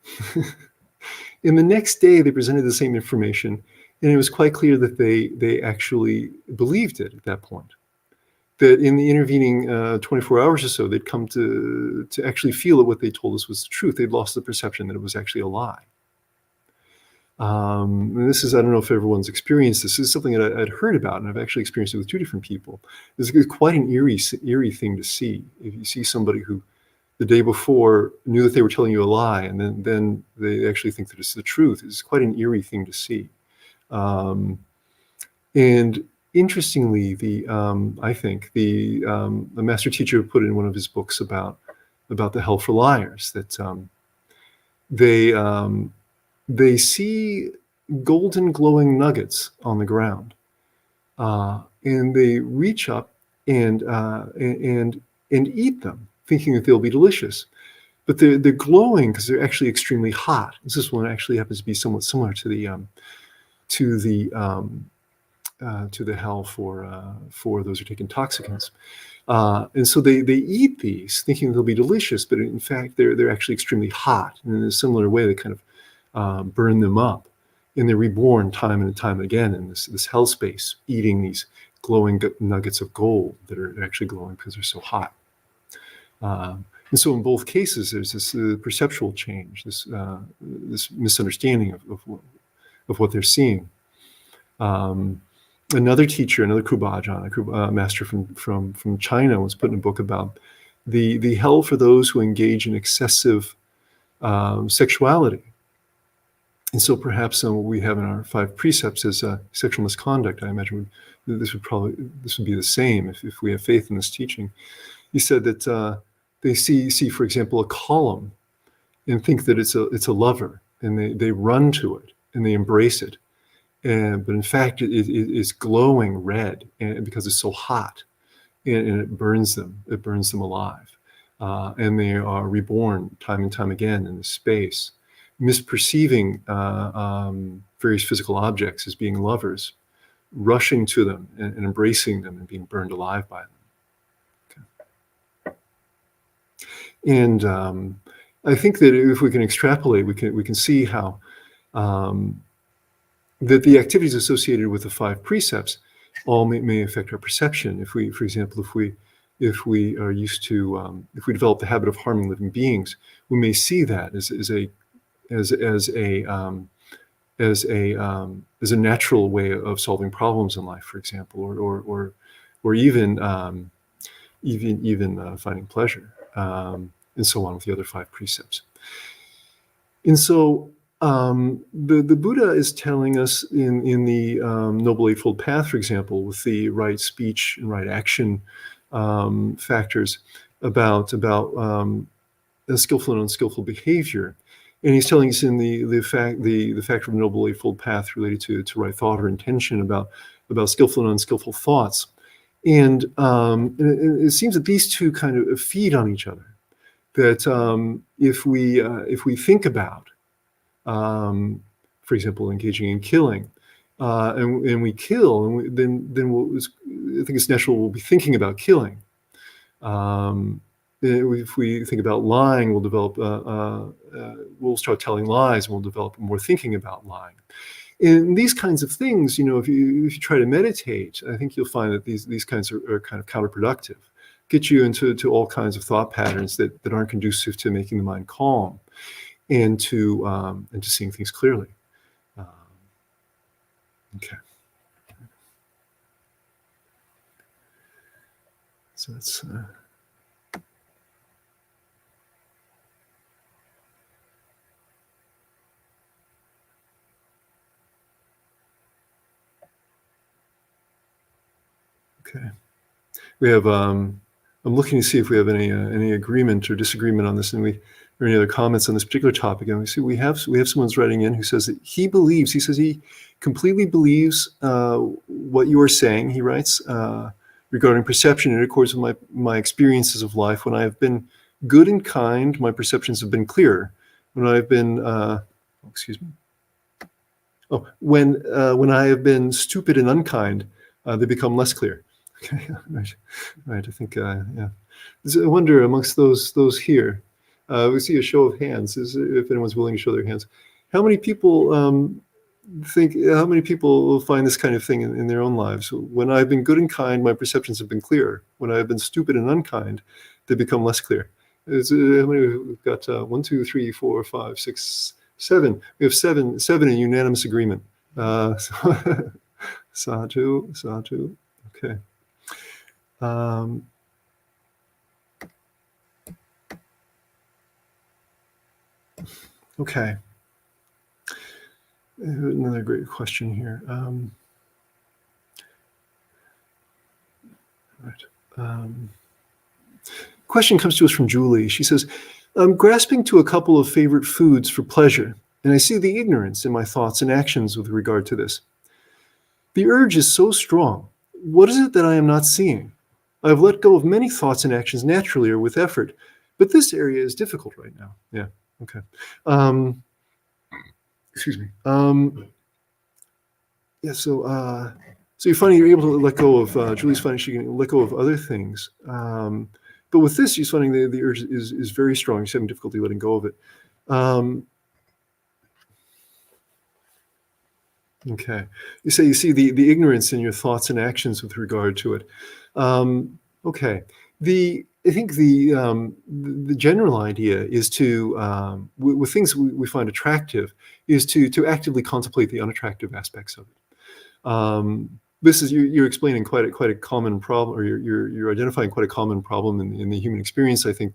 And the next day, they presented the same information, and it was quite clear that they actually believed it at that point. That in the intervening 24 hours or so, they'd come to actually feel that what they told us was the truth. They'd lost the perception that it was actually a lie. And this is, I don't know if everyone's experienced this. This is something that I'd heard about, and I've actually experienced it with two different people. It's quite an eerie thing to see. If you see somebody who the day before knew that they were telling you a lie, and then they actually think that it's the truth, it's quite an eerie thing to see. And interestingly, I think the master teacher put in one of his books about the hell for liars, that they see golden glowing nuggets on the ground, and they reach up and eat them, thinking that they'll be delicious. But they're glowing because they're actually extremely hot. This one actually happens to be somewhat similar to the hell for those who take intoxicants. And so they eat these thinking they'll be delicious, but in fact they're actually extremely hot. And in a similar way, they kind of burn them up, and they're reborn time and time again in this hell space, eating these glowing nuggets of gold that are actually glowing because they're so hot. And so in both cases, there's this perceptual change, this misunderstanding of what they're seeing. Another teacher, another Kubajan, a master from China, was put in a book about the hell for those who engage in excessive sexuality. And so perhaps what we have in our 5 precepts is sexual misconduct. I imagine this would be the same if we have faith in this teaching. He said that they see, for example, a column and think that it's a lover, and they run to it and they embrace it. But in fact, it's glowing red, and because it's so hot, and it burns them. It burns them alive, and they are reborn time and time again in this space, misperceiving various physical objects as being lovers, rushing to them and embracing them and being burned alive by them. Okay. And I think that if we can extrapolate, we can see how um, that the activities associated with the five precepts all may affect our perception. If we, for example, if we are used to if we develop the habit of harming living beings, we may see that as as a as a natural way of solving problems in life, for example, or even finding pleasure, and so on with the other five precepts. And so the Buddha is telling us in the Noble Eightfold Path, for example, with the right speech and right action factors about a skillful and unskillful behavior. And he's telling us in the factor of the Noble Eightfold Path related to right thought or intention about skillful and unskillful thoughts. And it seems that these two kind of feed on each other. That if we think about, for example, engaging in killing, and we kill, and then I think it's natural we'll be thinking about killing. If we think about lying, we'll develop we'll start telling lies, and we'll develop more thinking about lying. And these kinds of things, if you try to meditate, I think you'll find that these kinds are kind of counterproductive, get you into all kinds of thought patterns that aren't conducive to making the mind calm and to seeing things clearly. Okay. So that's okay. We have I'm looking to see if we have any agreement or disagreement on this, or any other comments on this particular topic. And we have someone's writing in who says that he says he completely believes what you are saying. He writes regarding perception in accordance with my experiences of life. When I have been good and kind, my perceptions have been clearer. When I have been when I have been stupid and unkind, they become less clear. Okay, right. I think, yeah. I wonder amongst those here, we see a show of hands. If anyone's willing to show their hands, how many people how many people will find this kind of thing in their own lives? When I've been good and kind, my perceptions have been clear. When I've been stupid and unkind, they become less clear. How many we've got? 1, 2, 3, 4, 5, 6, 7. We have seven in unanimous agreement. Sadhu. Okay. Okay. Another great question here. Question comes to us from Julie. She says, I'm grasping to a couple of favorite foods for pleasure, and I see the ignorance in my thoughts and actions with regard to this. The urge is so strong. What is it that I am not seeing? I have let go of many thoughts and actions naturally or with effort, but this area is difficult right now. Yeah, okay. Excuse me. Yeah, so you're finding you're able to let go of, Julie's finding she can let go of other things. But with this, she's finding the urge is very strong. She's having difficulty letting go of it. Okay. You say you see the ignorance in your thoughts and actions with regard to it. Okay. I think the general idea is to with things we find attractive is to actively contemplate the unattractive aspects of it. This is you're explaining quite a common problem, or you're identifying quite a common problem in the human experience. I think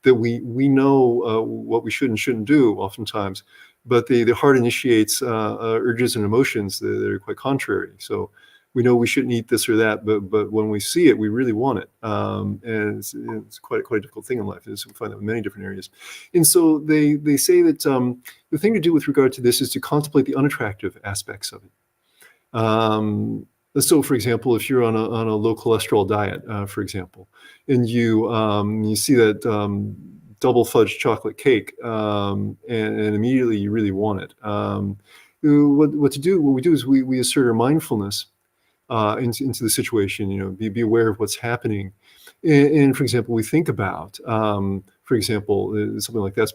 that we know what we should and shouldn't do oftentimes, but the heart initiates urges and emotions that are quite contrary. So we know we shouldn't eat this or that, but when we see it, we really want it, and it's quite a difficult thing in life. We find that in many different areas, and so they say that the thing to do with regard to this is to contemplate the unattractive aspects of it. So, for example, if you're on a low cholesterol diet, for example, and you see that double fudge chocolate cake, and immediately you really want it. What we do is we assert our mindfulness into the situation. Be aware of what's happening, and for example, we think about, for example, something like that's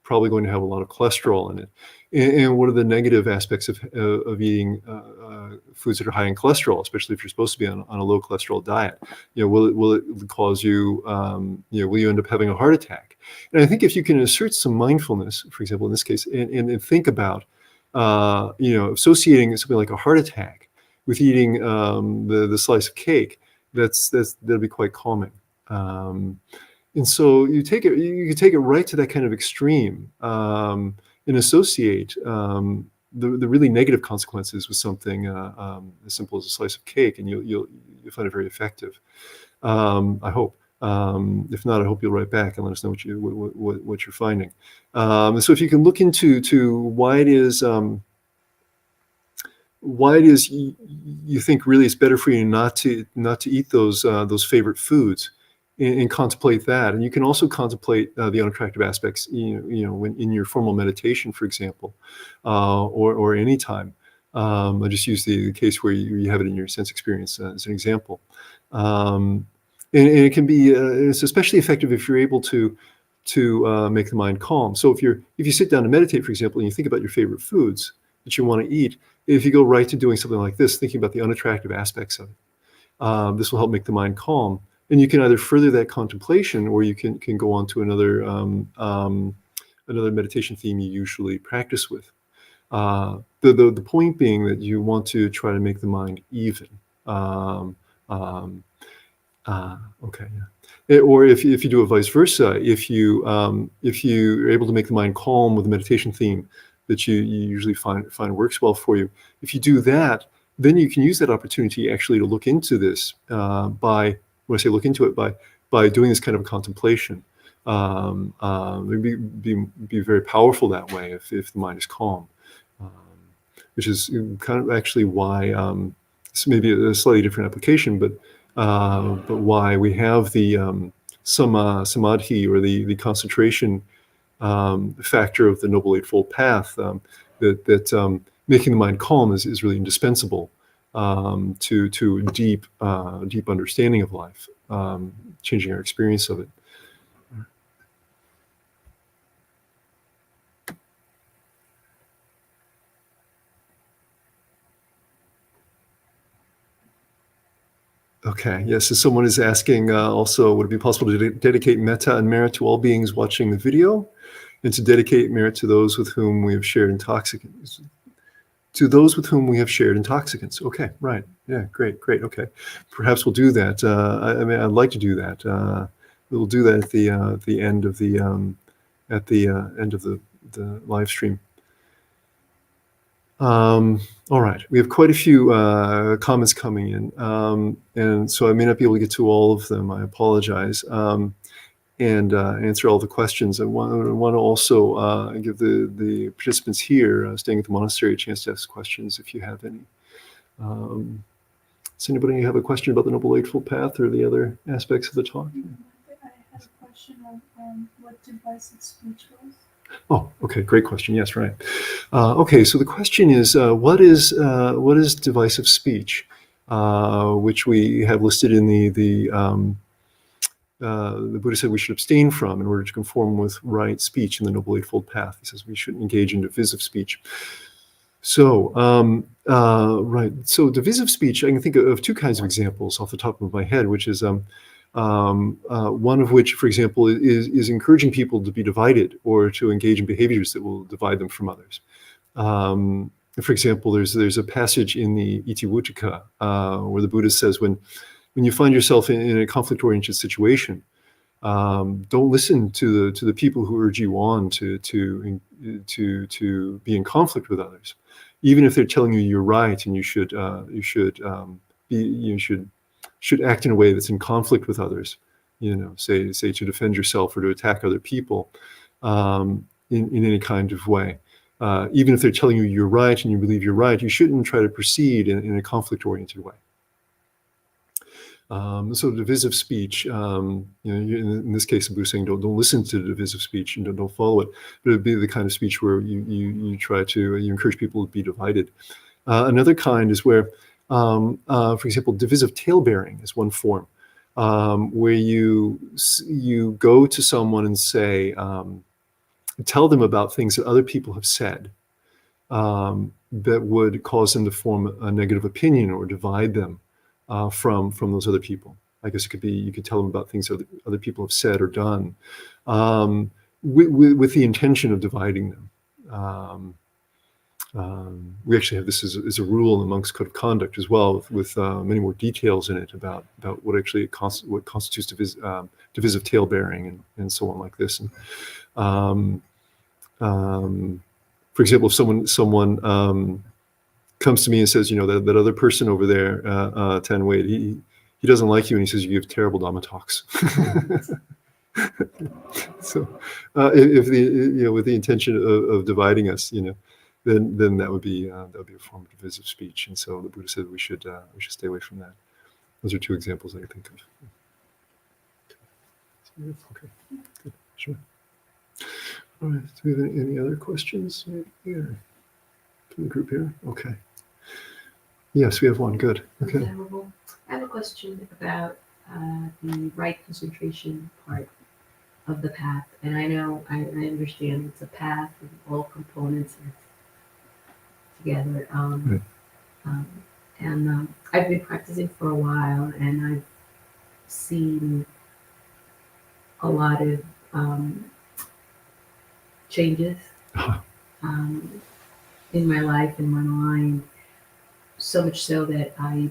probably going to have a lot of cholesterol in it. And what are the negative aspects of eating foods that are high in cholesterol, especially if you're supposed to be on a low cholesterol diet? Will it cause you, will you end up having a heart attack? And I think if you can assert some mindfulness, for example, in this case, and think about, associating something like a heart attack with eating the slice of cake, that'll be quite calming. And so you can take it right to that kind of extreme, and associate the really negative consequences with something as simple as a slice of cake, and you'll find it very effective. I hope. If not, I hope you'll write back and let us know what you're finding. So if you can look into why it is you think really it's better for you not to eat those favorite foods, and contemplate that. And you can also contemplate the unattractive aspects, when in your formal meditation, for example, or any time. I just use the case where you have it in your sense experience as an example. And it can be it's especially effective if you're able to make the mind calm. So if you sit down to meditate, for example, and you think about your favorite foods that you want to eat, if you go right to doing something like this, thinking about the unattractive aspects of it, this will help make the mind calm. And you can either further that contemplation, or you can go on to another meditation theme you usually practice with. The point being that you want to try to make the mind even. Okay. Yeah. Or if you do it vice versa, if you're able to make the mind calm with a meditation theme that you usually find works well for you, if you do that, then you can use that opportunity actually to look into this when I say look into it, by doing this kind of contemplation. It'd be very powerful that way if the mind is calm, which is kind of actually why it's maybe a slightly different application, but why we have the samadhi, or the concentration factor of the Noble Eightfold Path, that making the mind calm is really indispensable to deep understanding of life, changing our experience of it. Okay, yes, so someone is asking also, would it be possible to dedicate metta and merit to all beings watching the video, and to dedicate merit to those with whom we have shared intoxicants? Okay, right. Yeah, great. Okay, perhaps we'll do that. I'd like to do that. We'll do that at the end of the live stream. All right, we have quite a few comments coming in, and so I may not be able to get to all of them. I apologize. And answer all the questions. I want to also give the participants here staying at the monastery a chance to ask questions if you have any. Does anybody have a question about the Noble Eightfold Path or the other aspects of the talk? I have a question on what device of speech was. Oh, okay, great question. Yes, right. Okay, so the question is, what is divisive speech, which we have listed in the Buddha said we should abstain from in order to conform with right speech in the Noble Eightfold Path. He says we shouldn't engage in divisive speech. So, right. So divisive speech, I can think of two kinds of examples off the top of my head, which is one of which, for example, is encouraging people to be divided or to engage in behaviors that will divide them from others. For example, there's a passage in the Itivuttaka where the Buddha says when you find yourself in a conflict-oriented situation, don't listen to the people who urge you on to be in conflict with others, even if they're telling you you're right and you should act in a way that's in conflict with others. Say to defend yourself or to attack other people in any kind of way. Even if they're telling you you're right and you believe you're right, you shouldn't try to proceed in a conflict-oriented way. So divisive speech, in this case, the Buddha is saying don't listen to the divisive speech and don't follow it, but it'd be the kind of speech where you encourage people to be divided. Another kind is where, for example, divisive tale-bearing is one form. where you go to someone and say, tell them about things that other people have said that would cause them to form a negative opinion or divide them from those other people. I guess it could be, you could tell them about things that other people have said or done with the intention of dividing them. We actually have this as a rule in the Monk's Code of Conduct as well, with many more details in it about what actually what constitutes divisive tale bearing and so on like this. And, for example, if someone comes to me and says, that other person over there, Tan Wade, he doesn't like you, and he says you give terrible Dhamma talks. So, if with the intention of dividing us, then that would be a form of divisive speech. And so the Buddha said we should stay away from that. Those are two examples I think of. Okay, good, sure. All right. Do we have any other questions here from the group here? Okay. Yes, we have one. Good. Okay. I have a question about the right concentration part of the path, and I know I understand it's a path with all components together. Right. I've been practicing for a while, and I've seen a lot of changes in my life, in my mind, so much so that I'm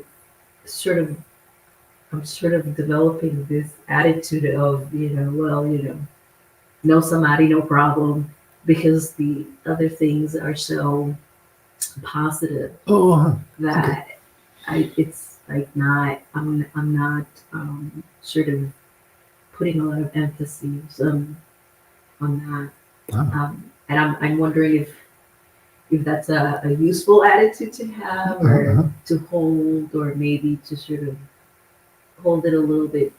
sort of developing this attitude of, no samadhi, no problem, because the other things are so positive that it's like I'm not sort of putting a lot of emphasis on that. And I'm wondering if that's a useful attitude to have, or to hold, or maybe to sort of hold it a little bit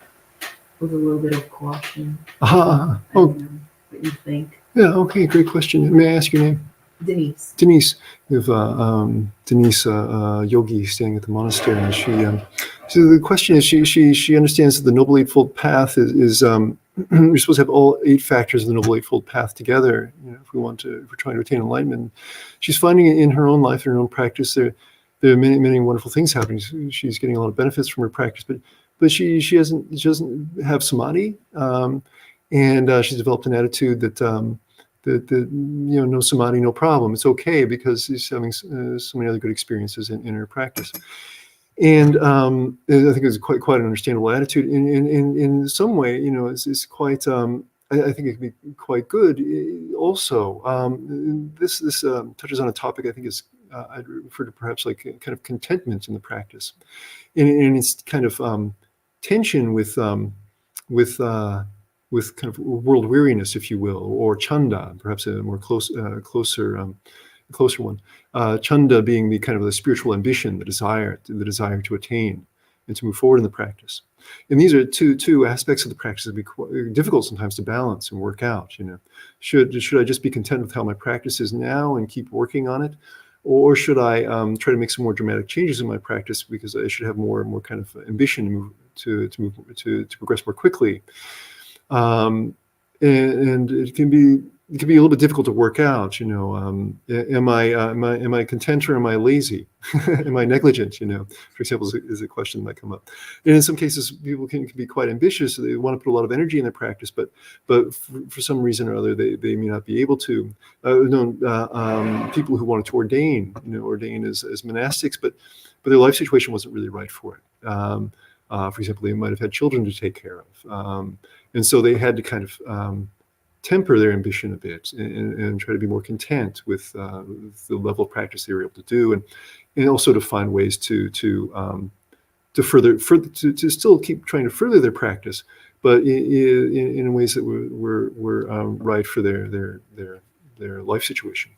with a little bit of caution. I don't know what you think. Yeah. Okay. Great question. May I ask your name? Denise. Denise. We have Denise, yogi, staying at the monastery, and she. So the question is, she understands that the Noble Eightfold Path is we're supposed to have all 8 factors of the Noble Eightfold Path together. If we're trying to attain enlightenment. She's finding in her own life, in her own practice, there are many, many wonderful things happening. She's getting a lot of benefits from her practice, but she doesn't have samadhi, and she's developed an attitude that no samadhi, no problem. It's okay because she's having so many other good experiences in her practice. And I think it's quite an understandable attitude. In some way, it's quite. I think it can be quite good. Also, this touches on a topic I think is I'd refer to perhaps like kind of contentment in the practice, and it's kind of tension with kind of world weariness, if you will, or chanda, perhaps a more closer one. Chanda being the kind of the spiritual ambition, the desire to attain and to move forward in the practice. And these are two aspects of the practice that be quite difficult sometimes to balance and work out. Should I just be content with how my practice is now and keep working on it, or should I try to make some more dramatic changes in my practice because I should have more kind of ambition to progress more quickly? And it can be a little bit difficult to work out. Am I content or am I lazy? Am I negligent? For example, is a question that might come up. And in some cases, people can be quite ambitious. They want to put a lot of energy in their practice, but for some reason or other, they may not be able to. People who wanted to ordain as monastics, but their life situation wasn't really right for it. For example, they might have had children to take care of, and so they had to kind of temper their ambition a bit and try to be more content with the level of practice they were able to do, and also to find ways to still keep trying to further their practice, but in ways that were right for their life situation.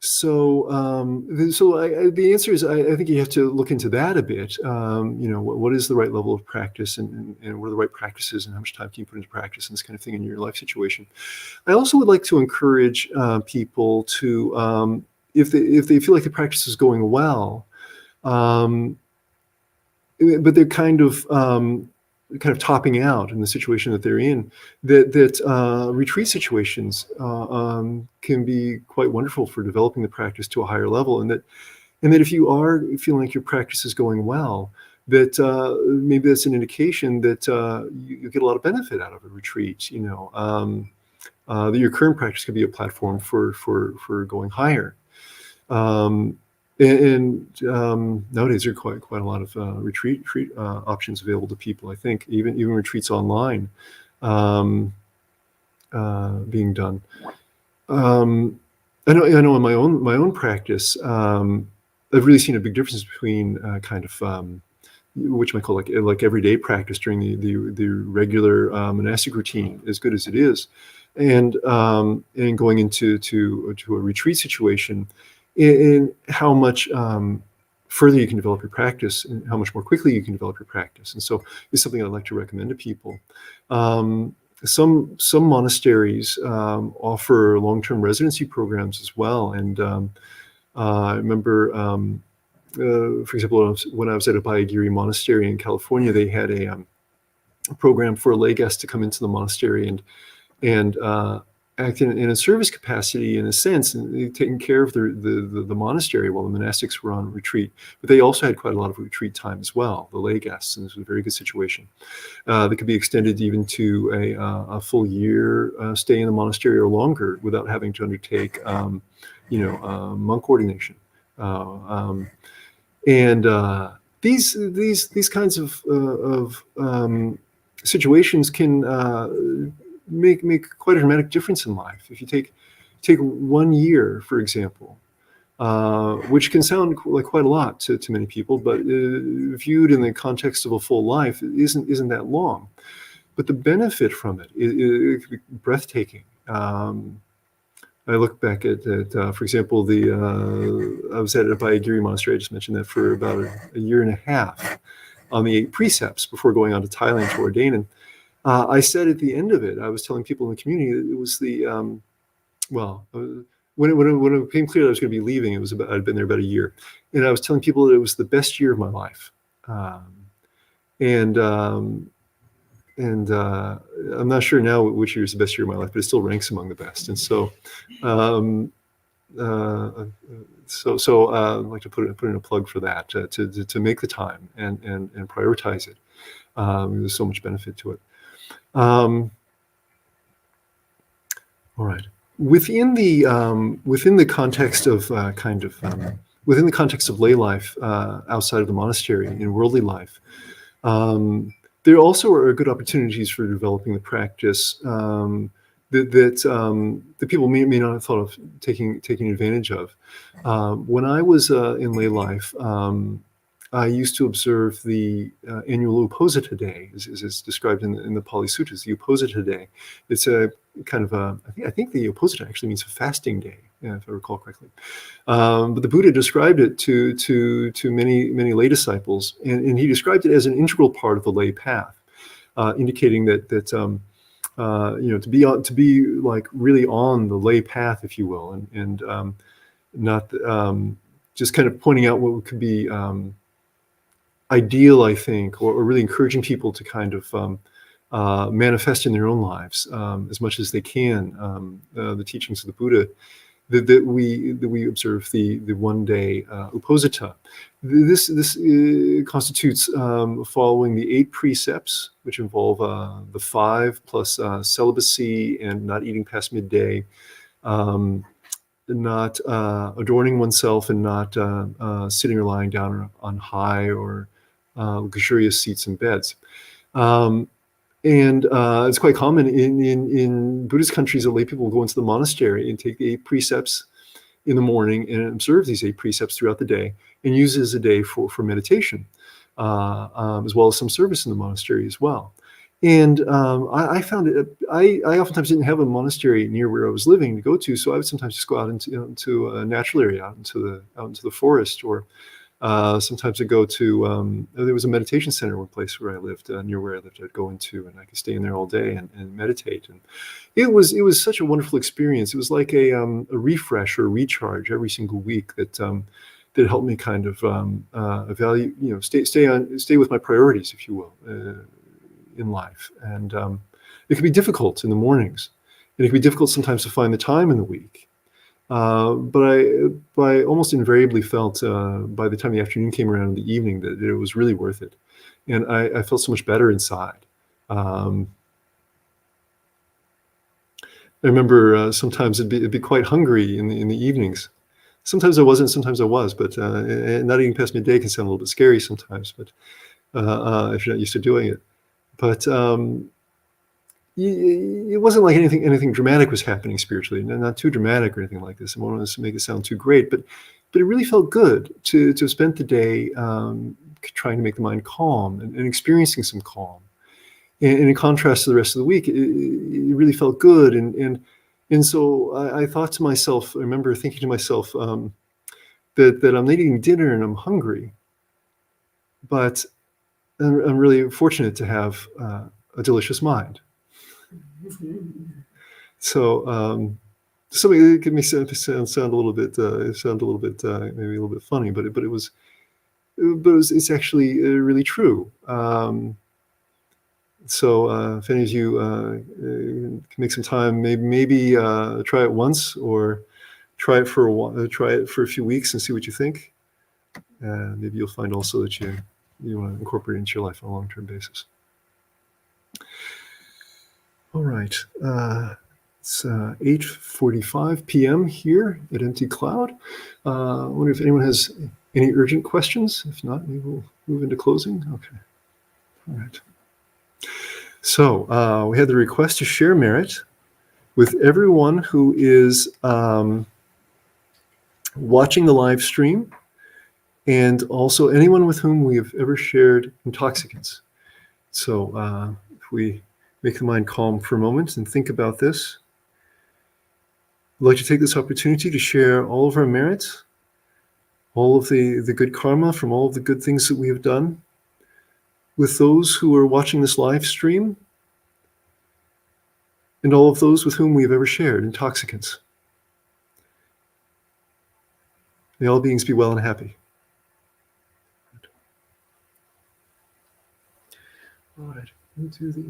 So the answer is I think you have to look into that a bit. What is the right level of practice, and what are the right practices, and how much time can you put into practice, and this kind of thing in your life situation. I also would like to encourage people to, if they feel like the practice is going well, Um, but they're kind of topping out in the situation that they're in. That retreat situations can be quite wonderful for developing the practice to a higher level, and that if you are feeling like your practice is going well, that maybe that's an indication that you get a lot of benefit out of a retreat. That your current practice could be a platform for going higher. Nowadays there are quite a lot of retreat options available to people. I think even retreats online being done. I know in my own practice, I've really seen a big difference between which I call like everyday practice during the regular monastic routine, as good as it is, and going into a retreat situation, in how much further you can develop your practice and how much more quickly you can develop your practice. And so it's something I'd like to recommend to people. Some monasteries offer long-term residency programs as well. And I remember, for example, when I was at Abhayagiri Monastery in California, they had a program for a lay guest to come into the monastery and act in a service capacity, in a sense, and taking care of the monastery while the monastics were on retreat. But they also had quite a lot of retreat time as well, the lay guests, and this was a very good situation. That could be extended even to a full year stay in the monastery or longer without having to undertake, monk ordination. These kinds of situations can make quite a dramatic difference in life. If you take 1 year, for example, which can sound like quite a lot to many people, but viewed in the context of a full life, it isn't that long. But the benefit from it could be breathtaking. I look back at for example, I was at Abhayagiri Monastery. I just mentioned that for about a year and a half on the 8 precepts before going on to Thailand to ordain. And I said at the end of it, I was telling people in the community that it was the when it became clear that I was going to be leaving, I'd been there about a year, and I was telling people that it was the best year of my life. I'm not sure now which year is the best year of my life, but it still ranks among the best. And so, I'd like to put in a plug for that, to make the time and prioritize it. There's so much benefit to it. All right. Within the context of within the context of lay life outside of the monastery in worldly life, there also are good opportunities for developing the practice that people may not have thought of taking advantage of. When I was in lay life, I used to observe the annual Uposatha Day, as it's described in the Pali Sutras. The Uposatha Day, it's a kind of I think the Uposatha actually means a fasting day, if I recall correctly. But the Buddha described it to many lay disciples, and he described it as an integral part of the lay path, indicating that to be like really on the lay path, if you will, and not just kind of pointing out what could be ideal, I think, or really encouraging people to kind of manifest in their own lives as much as they can the teachings of the Buddha, that we observe the 1 day Uposatha. This constitutes following the 8 precepts, which involve the 5 plus celibacy and not eating past midday, not adorning oneself, and not sitting or lying down on high or luxurious seats and beds. It's quite common in Buddhist countries that lay people will go into the monastery and take the 8 precepts in the morning and observe these 8 precepts throughout the day, and use it as a day for meditation, as well as some service in the monastery as well. And I found it. I oftentimes didn't have a monastery near where I was living to go to, so I would sometimes just go out into a natural area, out into the forest, or sometimes I'd go to. There was a meditation center, one place where I lived, near where I lived. I'd go into, and I could stay in there all day and meditate. And it was such a wonderful experience. It was like a refresh or a recharge every single week. That that helped me kind of evaluate, stay with my priorities, if you will, in life. And it can be difficult in the mornings, and it can be difficult sometimes to find the time in the week. But I almost invariably felt by the time the afternoon came around in the evening that it was really worth it, and I felt so much better inside. I remember sometimes it'd be quite hungry in the evenings. Sometimes I wasn't, sometimes I was, but not eating past midday can sound a little bit scary sometimes. But if you're not used to doing it, but it wasn't like anything dramatic was happening spiritually, not too dramatic or anything like this. I don't want to make it sound too great, but it really felt good to have spent the day trying to make the mind calm and experiencing some calm. And in contrast to the rest of the week, it really felt good. And so I thought to myself, I remember thinking to myself that I'm not eating dinner and I'm hungry, but I'm really fortunate to have a delicious mind. So something that could make sound a little bit maybe a little bit funny, but it's actually really true. So if any of you can make some time, maybe try it once, or try it for a few weeks and see what you think. Maybe you'll find also that you want to incorporate it into your life on a long-term basis. All right, it's 8:45 p.m. here at Empty Cloud. I wonder if anyone has any urgent questions. If not, maybe we'll move into closing. Okay. All right. So we had the request to share merit with everyone who is watching the live stream, and also anyone with whom we have ever shared intoxicants. So if we make the mind calm for a moment and think about this, I'd like to take this opportunity to share all of our merits, all of the good karma from all of the good things that we have done, with those who are watching this live stream, and all of those with whom we have ever shared intoxicants. May all beings be well and happy. All right, into the...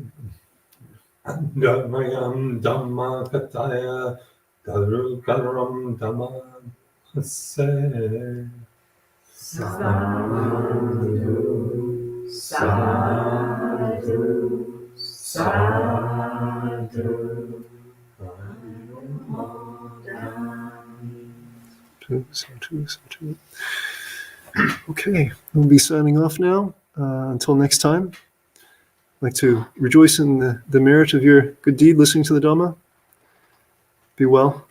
Dhammayam Dhamma Kataya Karam Dhamma Hase Sadhu Sadhu Sadhu Sadhu. Okay, we'll be signing off now. Until next time, I'd like to rejoice in the merit of your good deed, listening to the Dhamma. Be well.